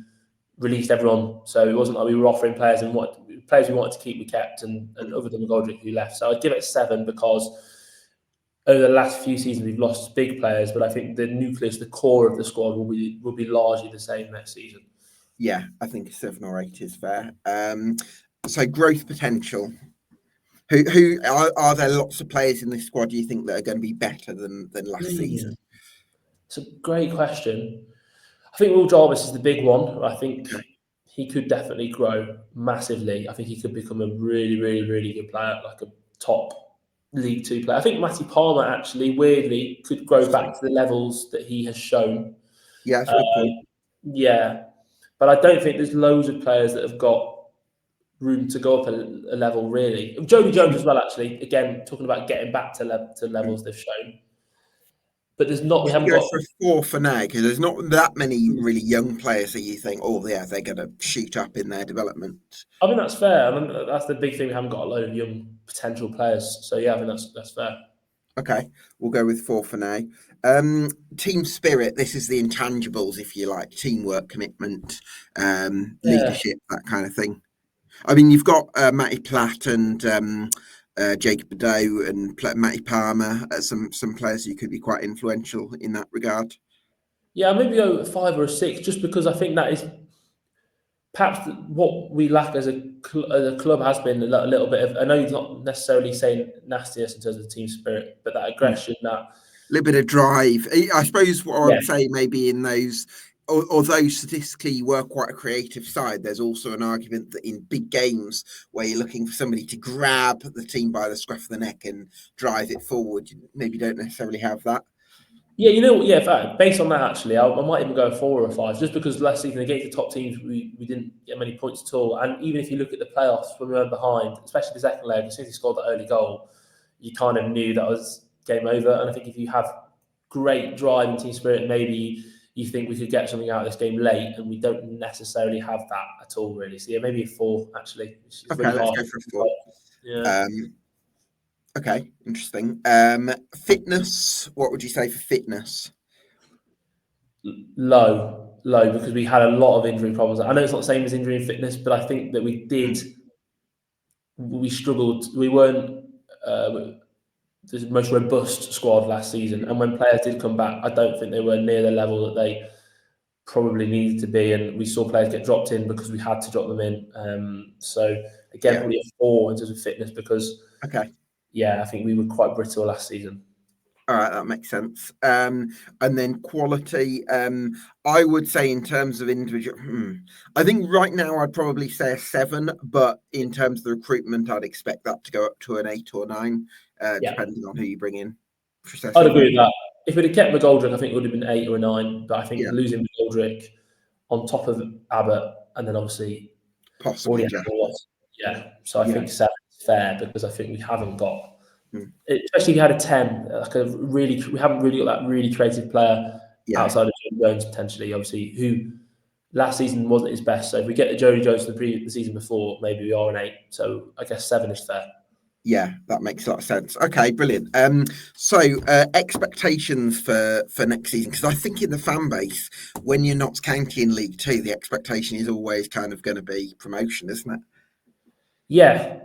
released everyone. So it wasn't like we were offering players and players we wanted to keep, we kept, and other than McGoldrick, who left. So I'd give it 7 because over the last few seasons we've lost big players, but I think the nucleus, the core of the squad, will be largely the same next season. Yeah, I think 7 or 8 is fair. So growth potential. Who are there lots of players in this squad, do you think, that are going to be better than last season? It's a great question. I think Will Jarvis is the big one. I think he could definitely grow massively. I think he could become a really, really, really good player, like a top League 2 player. I think Matty Palmer actually, weirdly, could grow back to the levels that he has shown. Yeah, that's a good point. Yeah, but I don't think there's loads of players that have got room to go up a level, really. Jody Jones as well, actually. Again, talking about getting back to levels they've shown. But there's not. We haven't got for 4 for now, because there's not that many really young players that you think, oh yeah, they're going to shoot up in their development. I mean, that's fair. I mean, that's the big thing. We haven't got a load of young potential players. So yeah, I think that's fair. Okay, we'll go with 4 for now. Team spirit. This is the intangibles, if you like. Teamwork, commitment, leadership, that kind of thing. I mean, you've got Matty Platt and Jacob Badeau and Matty Palmer, some players who could be quite influential in that regard. Yeah, maybe go 5 or a 6, just because I think that is perhaps what we lack as a club has been a little bit of. I know he's not necessarily saying nastiness in terms of the team spirit, but that aggression, that a little bit of drive. I suppose what I would say maybe in those. Although statistically you were quite a creative side, there's also an argument that in big games where you're looking for somebody to grab the team by the scruff of the neck and drive it forward, you maybe don't necessarily have that. Yeah, in fact, based on that, actually, I might even go 4 or 5, just because last season against the top teams, we didn't get many points at all. And even if you look at the playoffs, when we were behind, especially the second leg, as soon as he scored that early goal, you kind of knew that was game over. And I think if you have great drive and team spirit, maybe you think we could get something out of this game late, and we don't necessarily have that at all, really. So yeah, maybe a 4, actually. Okay, really let's go for a 4. Yeah. Okay, interesting. Fitness, what would you say for fitness? Low, because we had a lot of injury problems. I know it's not the same as injury and fitness, but I think that we struggled. We weren't the most robust squad last season, and when players did come back, I don't think they were near the level that probably needed to be, and we saw players get dropped in because we had to drop them in. So again, Yeah. probably a 4 in terms of fitness because, Okay. yeah, I think we were quite brittle last season. All right, that makes sense. And then quality, I would say in terms of individual, I think right now I'd probably say a 7, but in terms of the recruitment, I'd expect that to go up to an 8 or 9, depending on who you bring in. I'd agree with that. If we'd have kept McGoldrick, I think it would have been 8 or a 9. But I think Yeah. losing McGoldrick on top of Abbott, and then obviously Possibly Jack. Yeah. So I think 7 is fair because I think we haven't got, especially if you had a 10, we haven't really got that really creative player outside of Jody Jones potentially, obviously, who last season wasn't his best. So if we get the Jody Jones the season before, maybe we are an 8. So I guess 7 is fair. Yeah, that makes a lot of sense. Okay, brilliant. So expectations for next season, because I think in the fan base, when you're Notts County in League Two, the expectation is always kind of going to be promotion, isn't it? Yeah.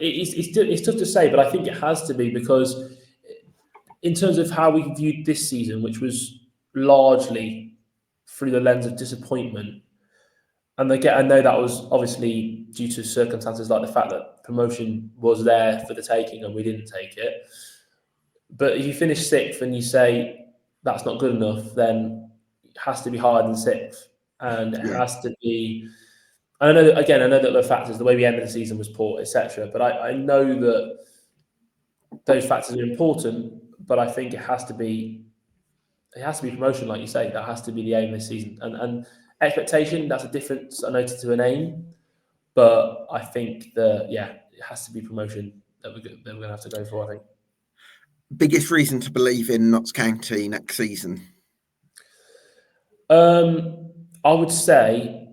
It's tough to say, but I think it has to be because in terms of how we viewed this season, which was largely through the lens of disappointment, and I know that was obviously due to circumstances like the fact that promotion was there for the taking and we didn't take it. But if you finish 6th and you say that's not good enough, then it has to be higher than 6th, and it has to be. I know that the factors, the way we ended the season was poor, etc. But I know that those factors are important. But I think it has to be promotion, like you say. That has to be the aim this season. And expectation, that's a difference, I noted, to an aim. But I think it has to be promotion that we're going to have to go for, I think. Biggest reason to believe in Notts County next season? I would say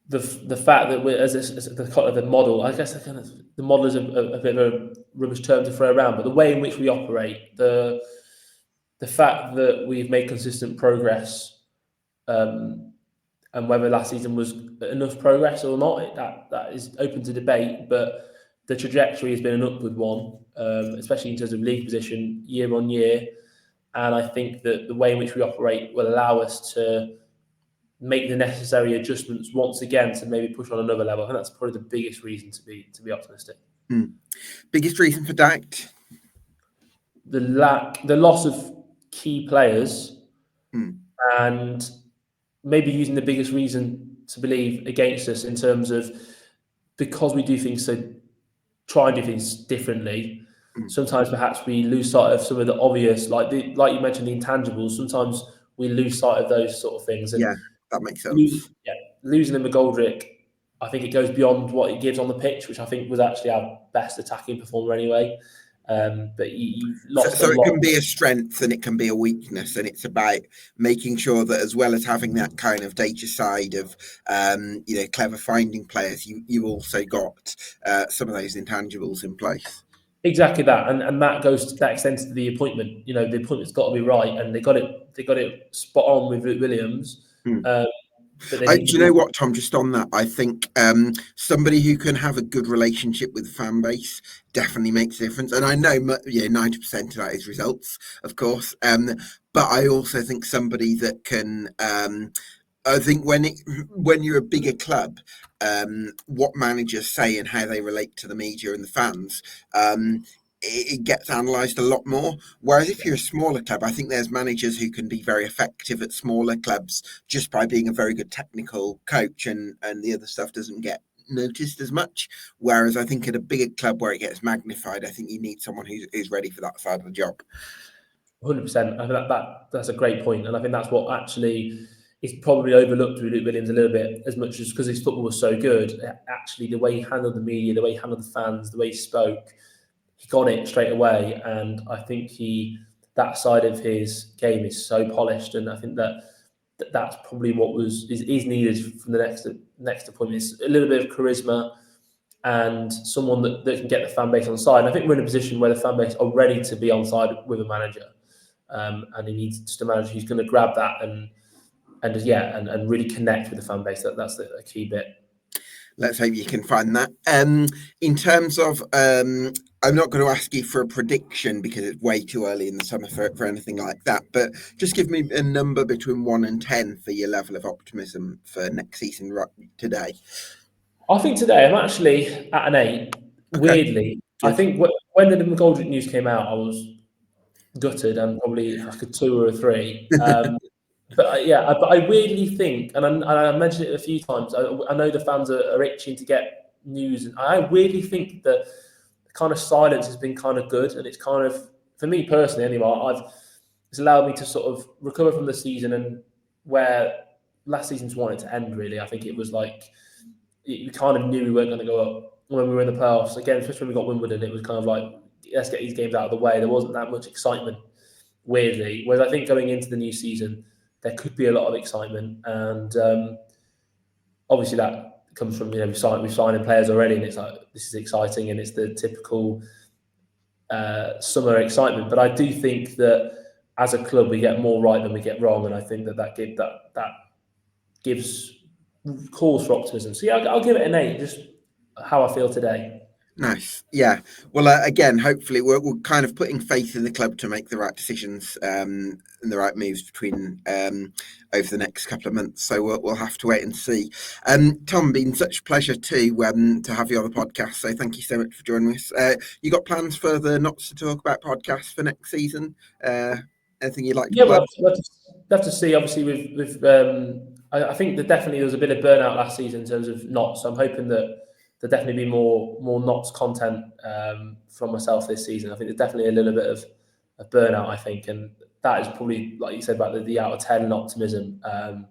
the fact that we're as the model. I guess the model is a bit of a rubbish term to throw around, but the way in which we operate, the fact that we've made consistent progress, and whether last season was enough progress or not, that is open to debate. But the trajectory has been an upward one, especially in terms of league position year on year. And I think that the way in which we operate will allow us to make the necessary adjustments once again to maybe push on another level. I think that's probably the biggest reason to be optimistic. Biggest reason for doubt? The loss of key players, and maybe using the biggest reason to believe against us in terms of, because we try and do things differently. Sometimes perhaps we lose sight of some of the obvious, like you mentioned, the intangibles. Sometimes we lose sight of those sort of things. And that makes sense. Losing the McGoldrick, I think it goes beyond what it gives on the pitch, which I think was actually our best attacking performer anyway. But you've lost so a lot. It can be a strength and it can be a weakness, and it's about making sure that as well as having that kind of data side of clever finding players, you also got some of those intangibles in place. Exactly that, and that extends to the appointment. The appointment's got to be right, and they got it spot on with Luke Williams. But do you know what, Tom? Just on that, I think somebody who can have a good relationship with the fan base definitely makes a difference. And I know 90% of that is results, of course. But I also think somebody that can. I think when you're a bigger club, what managers say and how they relate to the media and the fans, it gets analysed a lot more. Whereas if you're a smaller club, I think there's managers who can be very effective at smaller clubs just by being a very good technical coach, and the other stuff doesn't get noticed as much. Whereas I think at a bigger club where it gets magnified, I think you need someone who's ready for that side of the job. 100%. I think that's a great point, and I think that's what actually is probably overlooked with Luke Williams a little bit, as much as because his football was so good. Actually, the way he handled the media, the way he handled the fans, the way he spoke, he got it straight away. And I think that side of his game is so polished, and I think that's probably what is needed from the next appointment. It's a little bit of charisma and someone that can get the fan base on side. And I think we're in a position where the fan base are ready to be on side with a manager, and he needs just a manager who's going to grab that and really connect with the fan base. That's the key bit. Let's hope you can find that. In terms of, I'm not going to ask you for a prediction because it's way too early in the summer for anything like that. But just give me a number between 1 and 10 for your level of optimism for next season right today. I think today I'm actually at an 8. Okay, Weirdly, I good. think when the McGoldrick news came out, I was gutted and probably like a 2 or a 3. But I weirdly think, and I mentioned it a few times. I know the fans are itching to get news, and I weirdly think that the kind of silence has been kind of good, and it's kind of, for me personally, anyway. It's allowed me to sort of recover from the season and where last season's wanted to end. Really, I think it was like we kind of knew we weren't going to go up when we were in the playoffs again, especially when we got Wimbledon. It was kind of like, let's get these games out of the way. There wasn't that much excitement, weirdly. Whereas I think going into the new season, there could be a lot of excitement, and obviously that comes from we've signed players already, and it's like this is exciting, and it's the typical summer excitement. But I do think that as a club we get more right than we get wrong, and I think that gives cause for optimism. So yeah, I'll give it an 8. Just how I feel today. Nice. Yeah. Well, again, hopefully we're kind of putting faith in the club to make the right decisions and the right moves between over the next couple of months. So we'll have to wait and see. Tom, been such a pleasure to have you on the podcast. So thank you so much for joining us. You got plans for the Not to Talk About podcast for next season? Anything you'd like to Yeah, plug? we'll have to see. Obviously, I think that definitely there was a bit of burnout last season in terms of knots. So I'm hoping that there'll definitely be more knots content from myself this season. I think there's definitely a little bit of burnout. I think, and that is probably, like you said, about the out of 10 and optimism. I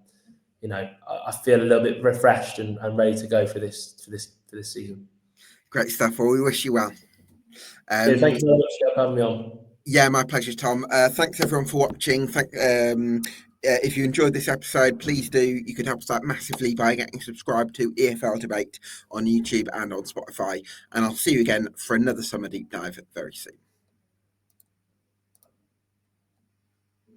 feel a little bit refreshed and ready to go for this season. Great stuff. Well, we wish you well. Cheers. Thank you very much for having me on. Yeah, my pleasure, Tom. Thanks everyone for watching. If you enjoyed this episode, please do. You can help us out massively by getting subscribed to EFL Debate on YouTube and on Spotify. And I'll see you again for another summer deep dive very soon.